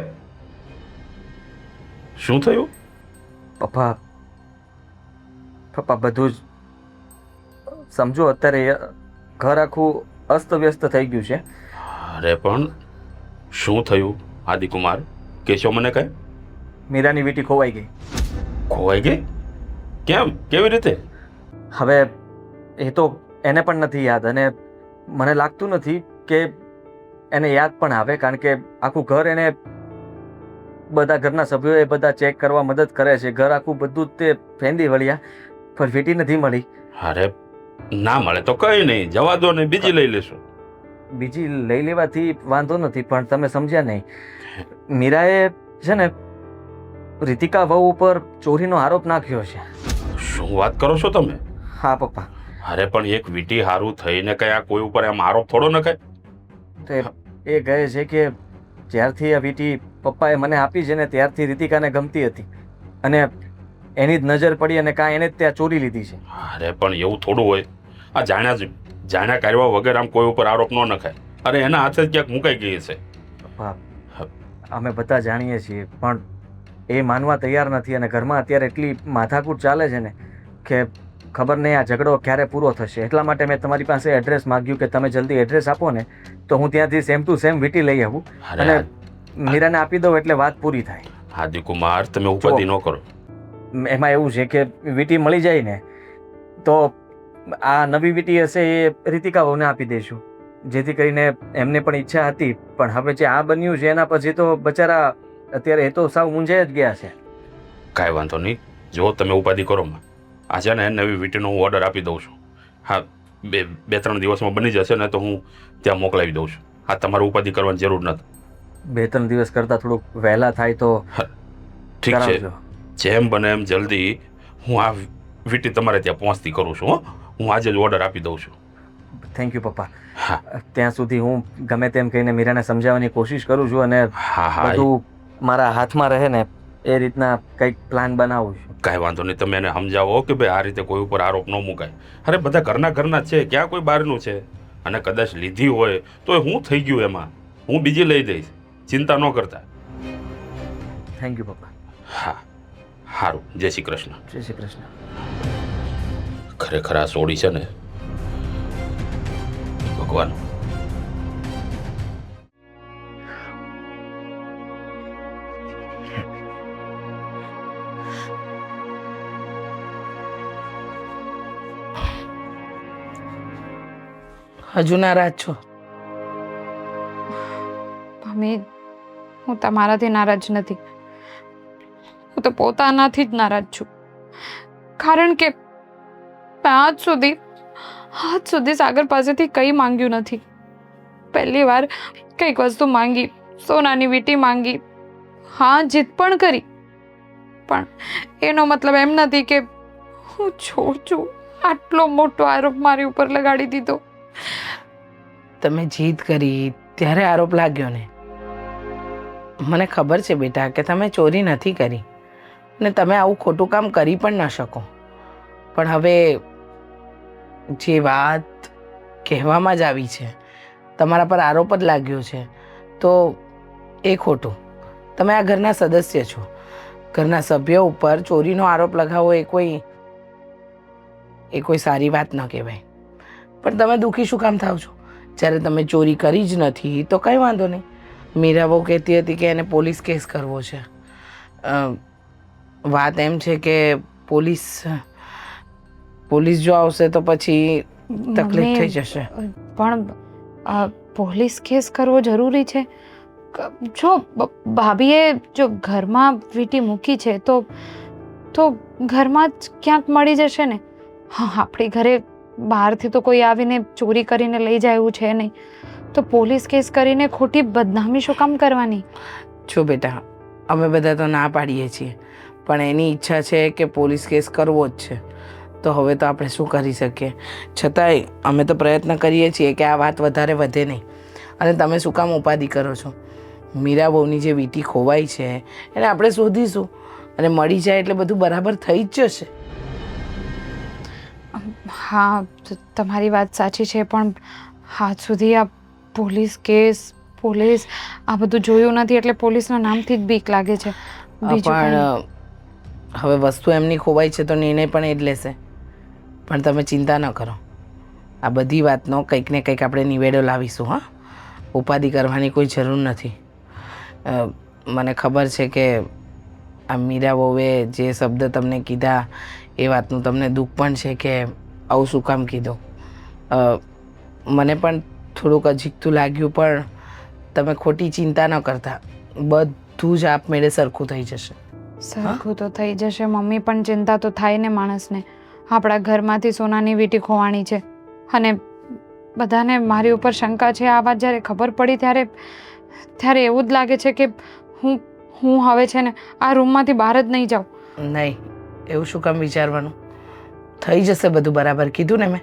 શું થયું? પપ્પા બધું જ સમજો. અત્યારે ઘર આખું અસ્તવ્યસ્ત થઈ ગયું છે. અરે પણ શું થયું આદિકુમાર? કહેશો મને કઈ? મીરાની વીંટી ખોવાઈ ગઈ. ખોવાઈ ગઈ? કેમ? કેવી રીતે? હવે એ તો એને પણ નથી યાદ, અને મને લાગતું નથી કે એને યાદ પણ આવે, કારણ કે આખું ઘર એને બધા ઘરના સભ્યો એ બધા ચેક કરવા મદદ કરે છે. ઘર આખું બધું જ તે ફેંદી વળ્યા, પણ વીંટી નથી મળી. અરે ના મળે તો કઈ નહીં, જવા દો ને, બીજી લઈ લેશું. બીજી લઈ લેવાથી વાંધો નથી, પણ તમે સમજ્યા નહીં. મીરાએ છે ને રીતિકા વહુ ઉપર ચોરીનો આરોપ નાખ્યો છે. શું વાત કરો છો તમે? હા પપ્પા. અરે પણ એક વીટી હારું થઈને કઈ આ કોઈ ઉપર આમ આરોપ થોડો નખાય. તો એ કહે છે કે જ્યારથી આ વીંટી પપ્પાએ મને આપી છે ને ત્યારથી રીતિકાને ગમતી હતી, અને એની જ નજર પડી અને કાં એને જ ત્યાં ચોરી લીધી છે. અરે પણ એવું થોડું હોય. આ જાણ્યા કાર્યવા વગર આમ કોઈ ઉપર આરોપ ન નખાય. અરે એના હાથે જ ક્યાંક મુકાઈ ગઈ છે. પપ્પા અમે બધા જાણીએ છીએ, પણ એ માનવા તૈયાર નથી, અને ઘરમાં અત્યારે એટલી માથાકૂટ ચાલે છે ને કે ખબર નહીં આ ઝઘડો ક્યારે પૂરો થશે. એટલા માટે મેં તમારી પાસે એડ્રેસ માંગ્યું કે તમે જલ્દી એડ્રેસ આપો ને તો હું ત્યાંથી સેમ ટુ સેમ વીંટી લઈ આવું અને મીરાને આપી દઉં એટલે વાત પૂરી થાય. આદિકુમાર, તમે ઉપાધિ ન કરો. એમાં એવું છે કે વીંટી મળી જાય ને તો આ નવી વીંટી હશે એ રીતિકા વહુને આપી દઈશું, જેથી કરીને એમને પણ ઈચ્છા હતી. પણ હવે જે આ બન્યું છે એના પછી તો બચારા અત્યારે એ તો સાવ મૂંઝાઈ જ ગયા છે. કાંઈ વાંધો નહીં, જો તમે ઉપાધિ કરો માં, આ છે ને નવી વીંટીનો હું ઓર્ડર આપી દઉં છું. હા, બે ત્રણ દિવસમાં બની જશે ને તો હું ત્યાં મોકલાવી દઉં છું. હા, તમારે ઉપાધિ કરવાની જરૂર નથી. 2-3 દિવસ કરતાં થોડુંક વહેલા થાય તો ઠીક છે, કરાવજો. જેમ બને એમ જલ્દી હું આ વીટી તમારે ત્યાં પહોંચતી કરું છું હો. હું આજે જ ઓર્ડર આપી દઉં છું. થેન્ક યુ પપ્પા. હા ત્યાં સુધી હું ગમે તેમ કહીને મીરાને સમજાવવાની કોશિશ કરું છું અને હા હા બધું મારા હાથમાં રહે ને એ રીતના કંઈક પ્લાન બનાવું છું. કાંઈ વાંધો નહીં. તમે એને સમજાવો કે ભાઈ આ રીતે કોઈ ઉપર આરોપ ન મુકાય. અરે બધા ઘરના જ છે, ક્યાં કોઈ બહારનું છે? અને કદાચ લીધી હોય તો હું થઈ ગયું એમાં, હું બીજી લઈ દઈશ, ચિંતા ન કરતા. થેન્ક યુ પપ્પા. હા સારું. જય શ્રી કૃષ્ણ. જય શ્રી કૃષ્ણ. ખરેખર આ સોડી છે ને ભગવાન. હજુ નારાજ છો? મમ્મી, હું તમારાથી નારાજ નથી. હું તો પોતાનાથી જ નારાજ છું. કારણ કે મેં આજ સુધી સાગર પાસેથી કંઈ માંગ્યું નથી. પહેલી વાર કંઈક વસ્તુ માંગી, સોનાની વીંટી માંગી, હા જીદ પણ કરી, પણ એનો મતલબ એમ નથી કે હું છોડ છું. આટલો મોટો આરોપ મારી ઉપર લગાડી દીધો. તમે જીદ કરી ત્યારે આરોપ લાગ્યો ને? મને ખબર છે બેટા કે તમે ચોરી નથી કરી ને તમે આવું ખોટું કામ કરી પણ ન શકો, પણ હવે જે વાત કહેવામાં જ આવી છે, તમારા પર આરોપ જ લાગ્યો છે, તો એ ખોટું. તમે આ ઘરના સદસ્ય છો. ઘરના સભ્યો ઉપર ચોરીનો આરોપ લગાવવો એ કોઈ સારી વાત ન કહેવાય. પણ તમે દુઃખી શું કામ થાવ છો? જ્યારે તમે ચોરી કરી જ નથી તો કંઈ વાંધો નહીં. મીરા બહુ કહેતી હતી કે એને પોલીસ કેસ કરવો છે. વાત એમ છે કે પોલીસ જો આવશે તો પછી તકલીફ થઈ જશે. પણ પોલીસ કેસ કરવો જરૂરી છે? જો ભાભીએ જો ઘરમાં વીંટી મૂકી છે તો ઘરમાં જ ક્યાંક મળી જશે ને. હા, આપણી ઘરે બહારથી તો કોઈ આવીને ચોરી કરીને લઈ જાય એવું છે નહીં, તો પોલીસ કેસ કરીને ખોટી બદનામી શું કામ કરવાની? જો બેટા, અમે બધા તો ના પાડીએ છીએ, પણ એની ઈચ્છા છે કે પોલીસ કેસ કરવો જ છે, તો હવે તો આપણે શું કરી શકીએ? છતાંય અમે તો પ્રયત્ન કરીએ છીએ કે આ વાત વધારે વધે નહીં. અને તમે શું કામ ઉપાધિ કરો છો? મીરા બહુની જે વીંટી ખોવાઈ છે એને આપણે શોધીશું અને મળી જાય એટલે બધું બરાબર થઈ જ જશે. હા, તમારી વાત સાચી છે, પણ આજ સુધી આ પોલીસ આ બધું જોયું નથી એટલે પોલીસના નામથી જ બીક લાગે છે. બીજું પણ હવે વસ્તુ એમની ખોવાઈ છે તો નિર્ણય પણ એ જ લેશે. પણ તમે ચિંતા ન કરો, આ બધી વાતનો કંઈક ને કંઈક આપણે નિવેડો લાવીશું. હા, ઉપાધિ કરવાની કોઈ જરૂર નથી. મને ખબર છે કે આ મીરા વહુએ જે શબ્દ તમને કીધા એ વાતનું તમને દુઃખ પણ છે કે આવું શું કામ કીધું. મને પણ થોડુંક અજીકતું લાગ્યું, પણ તમે ખોટી ચિંતા ન કરતા, બધું જ આપમેળે સરખું થઈ જશે. સરખું તો થઈ જશે મમ્મી, પણ ચિંતા તો થાય ને માણસને. આપણા ઘરમાંથી સોનાની વીંટી ખોવાણી છે અને બધાને મારી ઉપર શંકા છે. આ વાત જ્યારે ખબર પડી ત્યારે એવું જ લાગે છે કે હું હવે છે ને આ રૂમમાંથી બહાર જ નહીં જાઉં. નહીં, એવું શું કામ વિચારવાનું? થઈ જશે બધું બરાબર. કીધું ને મેં,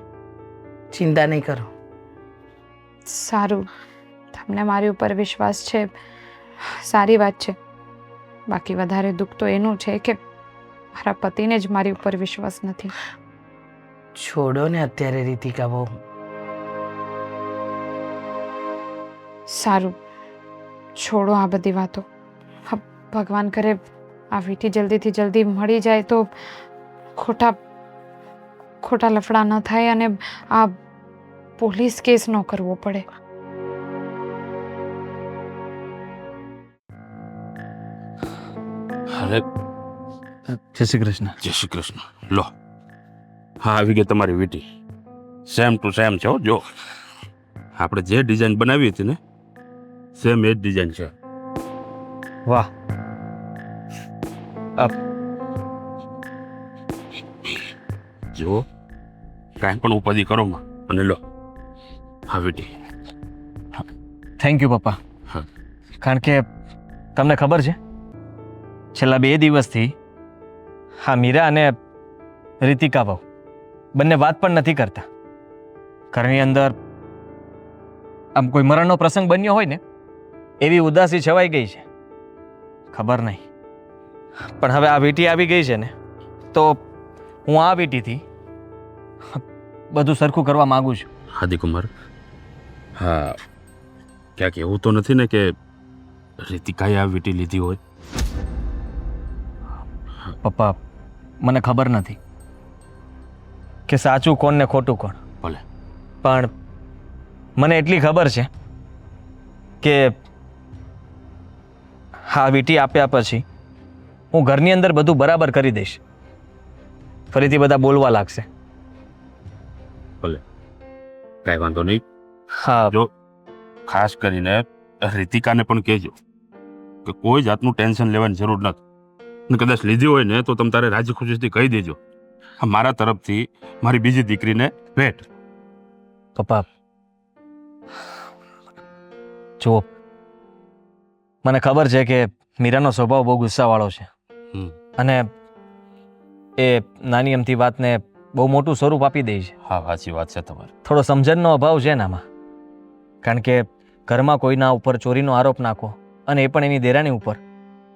ચિંતા નહીં કરો. સારું, તમને મારી ઉપર વિશ્વાસ છે, સારી વાત છે. બાકી વધારે દુઃખ તો એનું છે કે મારા પતિને જ મારી ઉપર વિશ્વાસ નથી. છોડો ને અત્યારે રીતિકા બહુ. સારું, છોડો આ બધી વાતો. ભગવાન કરે આ વીંટી જલ્દીથી જલ્દી મળી જાય તો ખોટા લફડા ન થાય અને આ પોલીસ કેસ ન કરવો પડે. અરે જય શ્રી કૃષ્ણ. જય શ્રી કૃષ્ણ. લો, હા આવી ગઈ તમારી વીંટી. સેમ ટુ સેમ છે હો. જો આપણે જે ડિઝાઇન બનાવી હતી ને સેમ એ જ ડિઝાઇન છે. વાહ. જો કાંઈ પણ ઉપાધિ કરો માં અને લો હા વીંટી. થેન્ક યુ પપ્પા. હા. કારણ કે તમને ખબર છે છેલ્લા 2 દિવસથી હા, મીરા અને રીતિકા બહુ બંને વાત પણ નથી કરતા. ઘરની અંદર આમ કોઈ મરણનો પ્રસંગ બન્યો હોય ને એવી ઉદાસી છવાઈ ગઈ છે. ખબર નહીં, પણ હવે આ વીંટી આવી ગઈ છે ને તો હું આ વીંટીથી બધું સરખું કરવા માંગુ છું. આદિકુમાર, હા, ક્યાંક એવું તો નથી ને કે રીતિકાએ આ વીંટી લીધી હોય? પપ્પા, મને ખબર નથી કે સાચું કોણ ને ખોટું કોણ, ભલે. પણ મને એટલી ખબર છે કે હા વીંટી આપ્યા પછી હું ઘરની અંદર બધું બરાબર કરી દઈશ. ફરીથી બધા બોલવા લાગશે. ભલે, કાંઈ વાંધો નહીં. હા, જો ખાસ કરીને રીતિકાને પણ કહેજો કે કોઈ જાતનું ટેન્શન લેવાની જરૂર નથી. અને કદાચ લીધી હોય ને તો તમે તારે રાજી ખુશીથી કહી દેજો. આ મારા તરફથી મારી બીજી દીકરીને ભેટ. પપ્પા જુઓ, મને ખબર છે કે મીરાનો સ્વભાવ બહુ ગુસ્સાવાળો છે હમ. અને એ નાની અમથી વાતને બહુ મોટું સ્વરૂપ આપી દે છે. હા, સાચી વાત છે તમારી. થોડો સમજણનો અભાવ છે એનામાં. કારણ કે ઘરમાં કોઈના ઉપર ચોરીનો આરોપ નાખો અને એ પણ એની દેરાણી ઉપર,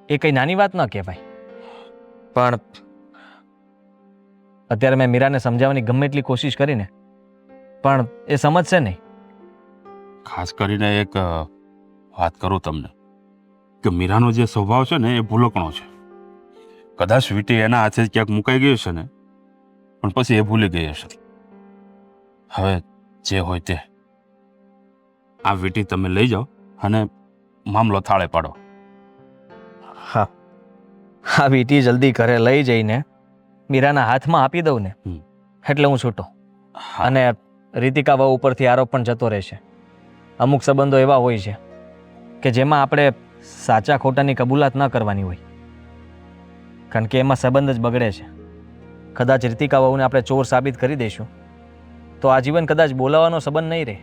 એ કંઈ નાની વાત ન કહેવાય. પણ અત્યારે મેં મીરાને સમજાવવાની ગમે એટલી કોશિશ કરીને પણ એ સમજશે નહીં. ખાસ કરીને એક વાત કરું તમને કે મીરાનો જે સ્વભાવ છે ને એ ભૂલકણો છે. કદાચ વીંટી એના હાથે જ ક્યાંક મુકાઈ ગઈ હશે ને, પણ પછી એ ભૂલી ગઈ હશે. હવે જે હોય તે, આ વીંટી તમે લઈ જાઓ અને મામલો થાળે પાડો. હા, આ વીંટી જલ્દી ઘરે લઈ જઈને મીરાના હાથમાં આપી દઉં ને હમ. એટલે હું છૂટો. હા, અને રીતિકા વહુ ઉપરથી આરોપ પણ જતો રહેશે. અમુક સંબંધો એવા હોય છે કે જેમાં આપણે સાચા ખોટાની કબૂલાત ન કરવાની હોય, કારણ કે એમાં સંબંધ જ બગડે છે. કદાચ રીતિકા વહુને આપણે ચોર સાબિત કરી દઈશું તો આજીવન કદાચ બોલાવાનો સંબંધ નહીં રહે.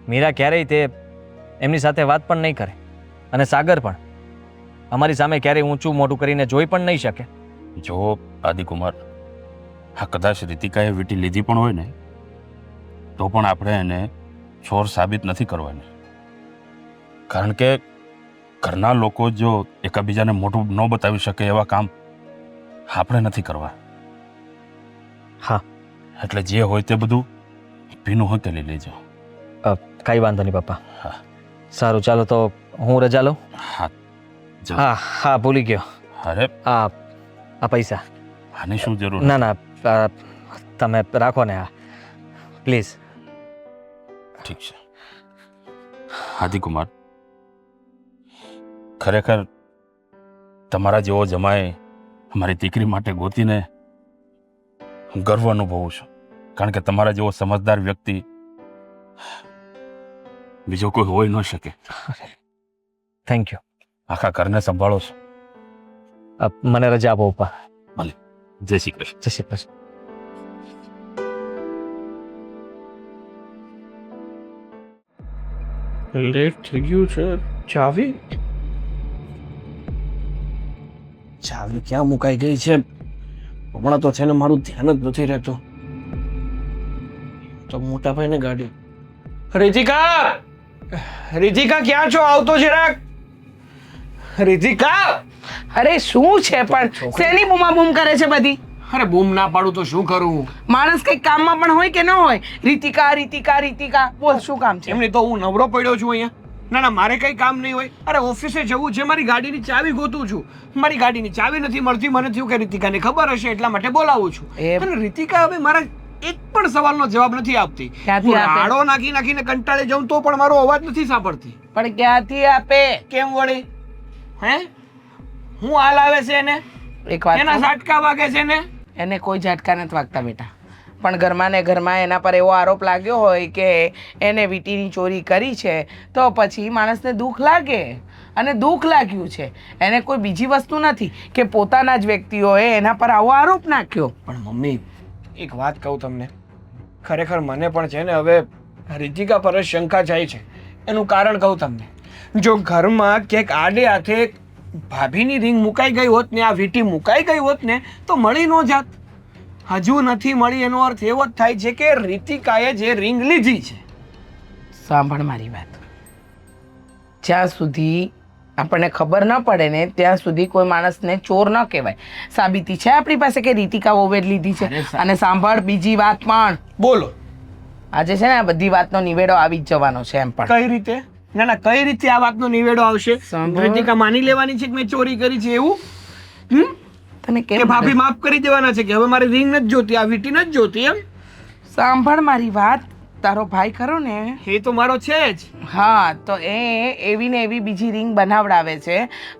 મીરા ક્યારેય તે એમની સાથે વાત પણ નહીં કરે અને સાગર પણ અમારી સામે ક્યારેય ઊંચું મોટું કરીને જોઈ પણ નહીં શકે. જો આદિકુમાર, હા, કદાચ રીતિકાએ વીંટી લીધી પણ હોય ને તો પણ આપણે એને ચોર સાબિત નથી કરવાની. કારણ કે ઘરના લોકો જો એકબીજાને મોઢું ન બતાવી શકે એવા કામ આપણે નથી કરવા. હા, એટલે જે હોય તે બધું ભીનું હકેલી લેજો. કાંઈ વાંધો નહીં પપ્પા. હા. સારું, ચાલો તો હું રજા લઉં. હા, જાઓ. હા હા, ભૂલી ગયો. અરે, આ પૈસા. આની શું જરૂર? ના ના, તમે રાખો ને. આ પ્લીઝ. ઠીક છે. આદિકુમાર, ખરેખર તમારા જેવો જમાય અમારી દીકરી માટે ગોતીને હું ગર્વ અનુભવું છું. કારણ કે તમારા જેવો સમજદાર વ્યક્તિ બીજો કોઈ હોઈ ન શકે. Thank you. આખા ઘરને સંભાળો છો. મને રજા આપો પપ્પા. જય શ્રી કૃષ્ણ. જય શ્રી કૃષ્ણ. લેટ થઈ ગયું છે. ચાવી ક્યાં મુકાઈ ગઈ છે? હમણાં તો છે ને મારું ધ્યાન જ નથી રહેતું. તો મોટા ભાઈને ગાડી. રીતિકા, રીતિકા ક્યાં છો? આવતો જરાક. રીતિકા! અરે શું છે પણ શેની બૂમાબૂમ કરે છે બધી? અરે બૂમ ના પાડું તો શું કરું? માણસ કઈ કામમાં પણ હોય કે ન હોય? રીતિકા રીતિકા રીતિકા, બોલ શું કામ છે? એમની તો હું નવરો પડ્યો છું અહીંયા. ના ના, મારે કઈ કામ નહીં હોય. અરે ઓફિસે જવું છે, મારી ગાડીની ચાવી ગોતું છું. મારી ગાડીની ચાવી નથી મળતી. મને થયું કે રીતિકાને ખબર હશે એટલા માટે બોલાવું છું. અને રીતિકા હવે મારા એક પણ સવાલનો જવાબ નથી આપતી. ક્યાંથી હું આપે? રાડો નાખીને કંટાળી જાઉં તો પણ મારો અવાજ નથી સાંભળતી. પણ ક્યાંથી આપે? કેમ વળી? હે, હું હાલ આવે છે એને? એક વાત એના કહું? ઝાટકા વાગે છે ને? એને કોઈ ઝાટકા નથી વાગતા બેટા. પણ ઘરમાં ને ઘરમાં એના પર એવો આરોપ લાગ્યો હોય કે એને વીંટીની ચોરી કરી છે તો પછી માણસને દુઃખ લાગે. અને દુઃખ લાગ્યું છે એને, કોઈ બીજી વસ્તુ નથી કે પોતાના જ વ્યક્તિઓએ એના પર આવો આરોપ નાખ્યો. પણ મમ્મી, એક વાત કહું તમને, ખરેખર મને પણ છે ને હવે રીતિકા પર જ શંકા જાય છે. એનું કારણ કહું તમને. જો ઘરમાં ક્યાંક આડે હાથે ભાભીની રિંગ મુકાઈ ગઈ હોત ને આ વીટી મુકાઈ ગઈ હોત ને તો મળી ન જાત. હજુ નથી મળી એનો અર્થ એવો જ થાય છે કે રીતિકાએ જે રિંગ લીધી છે. સાંભળ મારી વાત. જ્યાં સુધી આપણને ખબર ન પડે ને ત્યાં સુધી કોઈ માણસને ચોર ન કહેવાય. સાબિતી છે આપણી પાસે કે રીતિકા વહુએ જ લીધી છે. અને સાંભળ બીજી વાત પણ, બોલો આજે છે ને આ બધી વાતનો નિવેડો આવી જ જવાનો છે એમ પણ. કઈ રીતે? ના ના, કઈ રીતે આ વાતનો નિવેડો આવશે? સાંભળ. રીતિકા માની લેવાની છે કે મેં ચોરી કરી છે એવું? તને કે કેમ ભાભી માફ કરી દેવાના છે કે હવે મારી રિંગ નથી જોતી, આ વીટી નથી જોતી એમ? સાંભળ મારી વાત. તારો ભાઈ ખરો ને, એ તો મારો છે જ. હા, તો એ એવી ને એવી બીજી રિંગ બનાવડાવે છે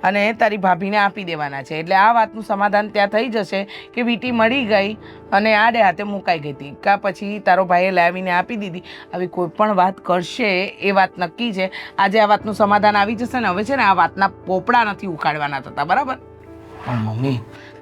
અને તારી ભાભીને આપી દેવાના છે. એટલે આ વાતનું સમાધાન ત્યાં થઈ જશે કે વીટી મળી ગઈ અને આડે હાથે મુકાઈ ગઈ હતી, કાં પછી તારો ભાઈએ લાવીને આપી દીધી. આવી કોઈ પણ વાત કરશે એ વાત નક્કી છે. આજે આ વાતનું સમાધાન આવી જશે ને. હવે છે ને આ વાતના પોપડા નથી ઉખાડવાના થતા, બરાબર? પણ મમ્મી,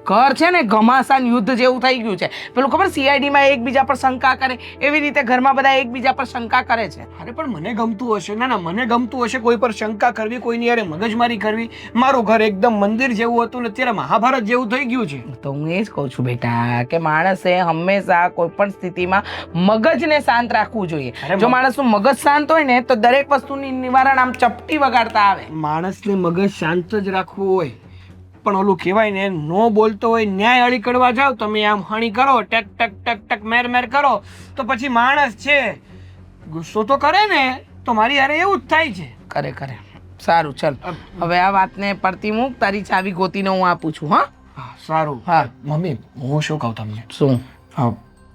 ઘર છે ને ઘમાસાન યુદ્ધ જેવું થઈ ગયું છે. પેલું ખબર CID-માં એકબીજા પર શંકા કરે એવી રીતે ઘરમાં બધા એકબીજા પર શંકા કરે છે. અરે પણ મને ગમતું હશે. ના ના, મને ગમતું હશે કોઈ પર શંકા કરવી, કોઈની યારે મગજમારી કરવી. મારું ઘર એકદમ મંદિર જેવું હતું ને અત્યારે મહાભારત જેવું થઈ ગયું છે. તો હું એ જ કહું છું બેટા કે માણસે હંમેશા કોઈ પણ સ્થિતિમાં મગજને શાંત રાખવું જોઈએ. જો માણસનું મગજ શાંત હોય ને તો દરેક વસ્તુની નિવારણ આમ ચપટી વગાડતા આવે. માણસને મગજ શાંત જ રાખવું હોય, પણ ઓલું કહેવાય ને, નો બોલતો હોય ન્યાય અડી કરવા જાવ તમે, આમ હણી કરો, ટક ટક ટક ટક મેર મેર કરો, તો પછી માણસ છે ગુસ્સો તો કરે ને, તો મારી યારે એવું જ થાય છે. કરે કરે. સારું, ચાલ હવે આ વાતને પડતી મૂક. તારી ચાવી ગોતીને હું આપું છું. હા હા, સારું. હા મમ્મી, હું શું કહું તમને, શું?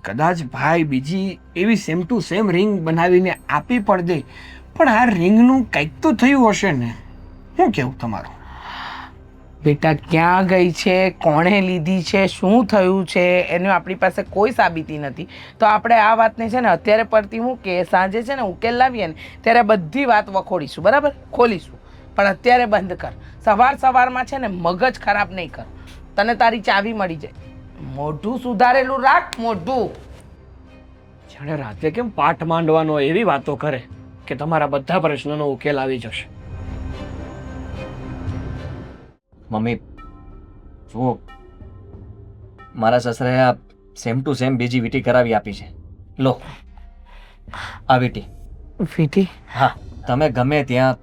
કદાચ ભાઈ બીજી એવી સેમ ટુ સેમ રિંગ બનાવીને આપી પણ દે, પણ આ રિંગનું કંઈક તો થયું હશે ને. શું કેવું તમારું? બેટા ક્યાં ગઈ છે, કોણે લીધી છે, શું થયું છે, એની આપણી પાસે કોઈ સાબિતી નથી. તો આપણે આ વાતને છે ને અત્યારે પડતી મૂકીએ, સાંજે છે ને ઉકેલ લાવીએ ને ત્યારે બધી વાત વખોડીશું, બરાબર? ખોલીશું. પણ અત્યારે બંધ કર. સવાર સવારમાં છે ને મગજ ખરાબ નહીં કર. તને તારી ચાવી મળી જાય. મોઢું સુધારેલું રાખ, મોઢું. જાણે રાતે કેમ પાઠ માંડવાનો એવી વાતો કરે કે તમારા બધા પ્રશ્નોનો ઉકેલ આવી જશે. મમ્મી જુઓ, મારા સસરાએ આ સેમ ટુ સેમ બીજી વીટી કરાવી આપી છે. લો આ વીટી. વીટી? હા, તમે ગમે ત્યાં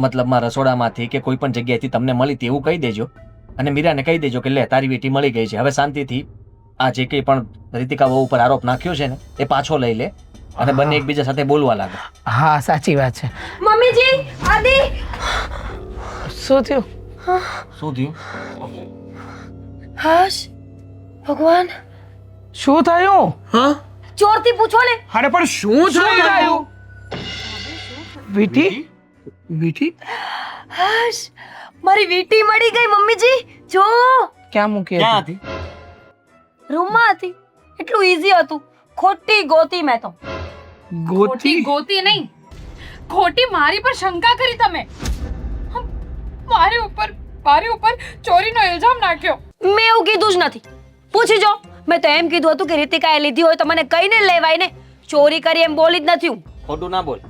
મતલબમાં રસોડામાંથી કે કોઈ પણ જગ્યાએથી તમને મળી તેવું કહી દેજો અને મીરાને કહી દેજો કે લે તારી વીટી મળી ગઈ છે. હવે શાંતિથી આ જે કંઈ પણ રીતિકા વહુ ઉપર આરોપ નાખ્યો છે ને એ પાછો લઈ લે અને બંને એકબીજા સાથે બોલવા લાગે. હા, સાચી વાત છે. મમ્મીજી, આદિ! શું થયું? શું થયું? હાશ ભગવાન, શું થયું? હા, ચોરથી પૂછો ને. અરે પણ શું થયું? વીટી? વીટી? હાશ, મારી વીટી મળી ગઈ મમ્મીજી. જો ક્યાં મૂકી ક્યાં હતી? હતી? રૂમમાં હતી. એટલું ઈઝી હતું. ખોટી ગોતી મેં તો. ખોટી ગોતી નહીં, ખોટી મારી પર શંકા કરી તમે. મારી ઉપર ચોરીનો ઇલ્ઝામ નાખ્યો. મેં એવું કીધું જ નથી. પૂછી જો. મેં તો એમ કીધું હતું કે રીતિકાએ લીધી હોય તો મને કહીને લેવાય ને. ચોરી કરી એમ બોલી જ નથી હું. ખોટું ના બોલ,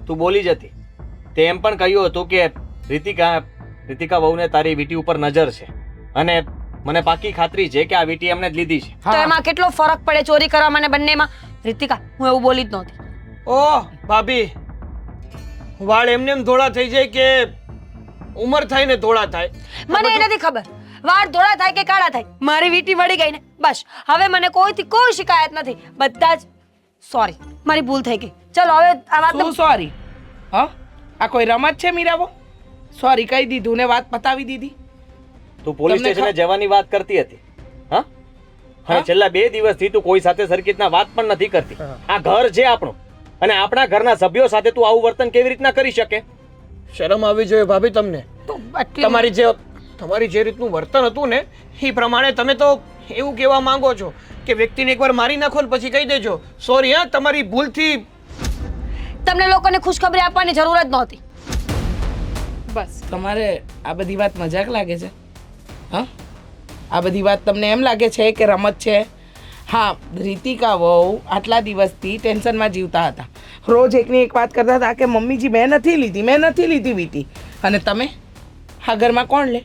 તું બોલી જ હતી. તે એમ પણ કહ્યું હતું કે રીતિકા વહુને તારી વીટી ઉપર નજર છે અને મને પાકી ખાતરી છે કે આ વીટી એમને જ લીધી છે. તો એમાં કેટલો ફરક પડે ચોરી કરવામાં અને બંનેમાં? રીતિકા, હું એવું બોલી જ નહોતી. ઓહ ભાભી, વાળ એમને એમ ધોળા થઈ જાય કે ઉંમર થાય ને ધોળા થાય? મને એ નથી ખબર વાળ ધોળા થાય કે કાળા થાય. મારી વીટી મળી ગઈ ને બસ. હવે મને કોઈથી કોઈ શિકાયત નથી. બધા જ સોરી, મારી ભૂલ થઈ ગઈ. ચલો હવે આ વાત શું સોરી? હા, આ કોઈ રમત છે મીરાબો? સોરી કહી દીધું ને વાત પતાવી દીધી. તું પોલીસ તમને સ્ટેશને જવાની વાત કરતી હતી, હા? અને છેલ્લા 2 દિવસથી તું કોઈ સાથે સરખી રીતના વાત પણ નથી કરતી. આ ઘર છે આપણું અને આપણા ઘરના સભ્યો સાથે તું આવું વર્તન કેવી રીતના કરી શકે? શરમ આવી જોઈએ ભાભી તમને. તમારી જે રીતનું વર્તન હતું ને એ પ્રમાણે તમે તો એવું કહેવા માંગો છો કે વ્યક્તિને એકવાર મારી નાખો ને પછી કહી દેજો સોરી, હા તમારી ભૂલથી. તમને લોકોને ખુશખબરી આપવાની જરૂર જ નહોતી. બસ તમારે આ બધી વાત મજાક લાગે છે? હા, આ બધી વાત તમને એમ લાગે છે કે રમત છે? હા, રીતિકા વહુ આટલા દિવસથી ટેન્શનમાં જીવતા હતા. રોજ એકની એક વાત કરતા હતા કે મમ્મીજી મેં નથી લીધી વીટી. અને તમે આ ઘરમાં કોણ લે?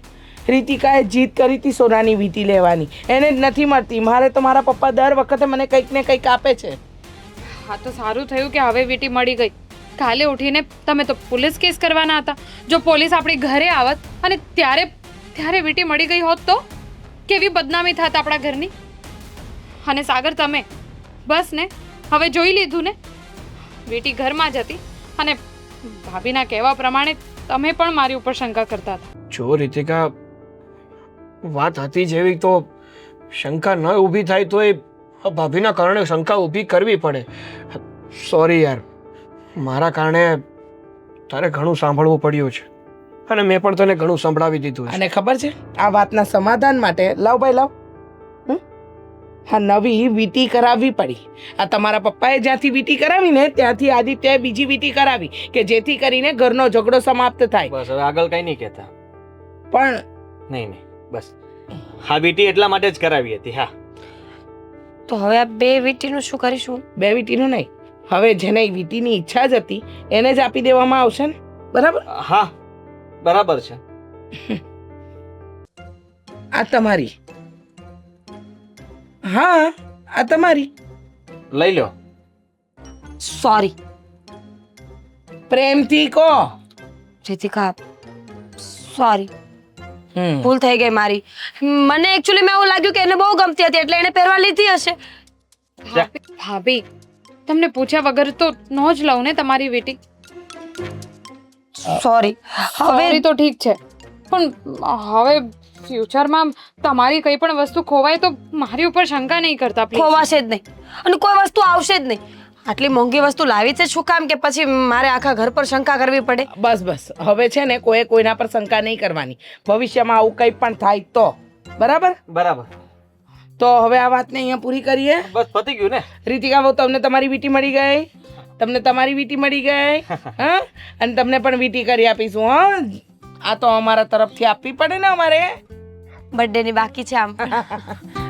રીતિકાએ જીદ કરી હતી સોનાની વીંટી લેવાની, એને જ નથી મળતી. મારે તો મારા પપ્પા દર વખતે મને કંઈક ને કંઈક આપે છે. હા તો સારું થયું કે હવે વીંટી મળી ગઈ. કાલે ઉઠીને તમે તો પોલીસ કેસ કરવાના હતા. જો પોલીસ આપણી ઘરે આવત અને ત્યારે વીંટી મળી ગઈ હોત તો કેવી બદનામી થાત આપણા ઘરની. અને સાગર તમે બસ ને હવે જોઈ લીધું ને, વીંટી ઘરમાં જ હતી અને ભાભીના કહેવા પ્રમાણે તમે પણ મારી ઉપર શંકા કરતા હતા. જો રીતિકા, વાત હતી જેવી તો શંકા ન ઊભી થાય તો એ ભાભીના કારણે શંકા ઊભી કરવી પડે. સોરી યાર, મારા કારણે તારે ઘણું સાંભળવું પડ્યું છે અને મેં પણ તને ઘણું સંભળાવી દીધું છે. અને ખબર છે, આ વાતના સમાધાન માટે લાવ ભાઈ લાવ, હા નવી વીંટી કરાવવી પડી. આ તમારા પપ્પાએ જ્યાંથી વીંટી કરાવીને ત્યાંથી આદિત્યએ બીજી વીંટી કરાવી કે જેથી કરીને ઘરનો ઝઘડો સમાપ્ત થાય. બસ હવે આગળ કઈ નહીં કહેતા. પણ નહીં બસ હા વીંટી એટલા માટે જ કરાવી હતી. હા તો હવે આ બે વીંટીનું શું કરીશું? બે વીંટીનું નહીં, હવે જેને વીંટીની ઈચ્છા જ હતી એને જ આપી દેવામાં આવશે ને, બરાબર? હા બરાબર છે. આ તમારી, હા આ તમારી. લઈ લો. સોરી પ્રેમથી કહો. રીતિકા, સોરી, હમ ભૂલ થઈ ગઈ મારી. મને એકચ્યુઅલી મેં એવું લાગ્યું કે એને બહુ ગમતી હતી એટલે એને પહેરવા લીધી હશે. ભાભી, તમને પૂછ્યા વગર તો ન જ લઉં ને તમારી વીંટી. સોરી. હવે હવે તો ઠીક છે, પણ હવે ફ્યુચરમાં તમારી કઈ પણ વસ્તુ ખોવાય તો મારી ઉપર શંકા નહીં કરતા પ્લીઝ. ખોવાશે જ નહીં અને કોઈ વસ્તુ આવશે જ નહીં. આટલી મોંઘી વસ્તુ લાવી છે શું કામ કે પછી મારે આખા ઘર પર શંકા કરવી પડે? બસ બસ, હવે છે ને કોઈ કોઈના પર શંકા નહીં કરવાની. ભવિષ્યમાં આવું કંઈ પણ થાય તો, બરાબર? બરાબર. તો હવે આ વાતને અહીંયા પૂરી કરીએ. બસ પતી ગયું ને. રીતિકા બહુ, તમને તમારી વીંટી મળી ગઈ, તમને તમારી વીંટી મળી ગઈ, હા, અને તમને પણ વીંટી કરી આપીશું. હા, આ તો અમારા તરફથી આપવી પડે ને અમારે. બર્થડે ની બાકી છે આમ પણ.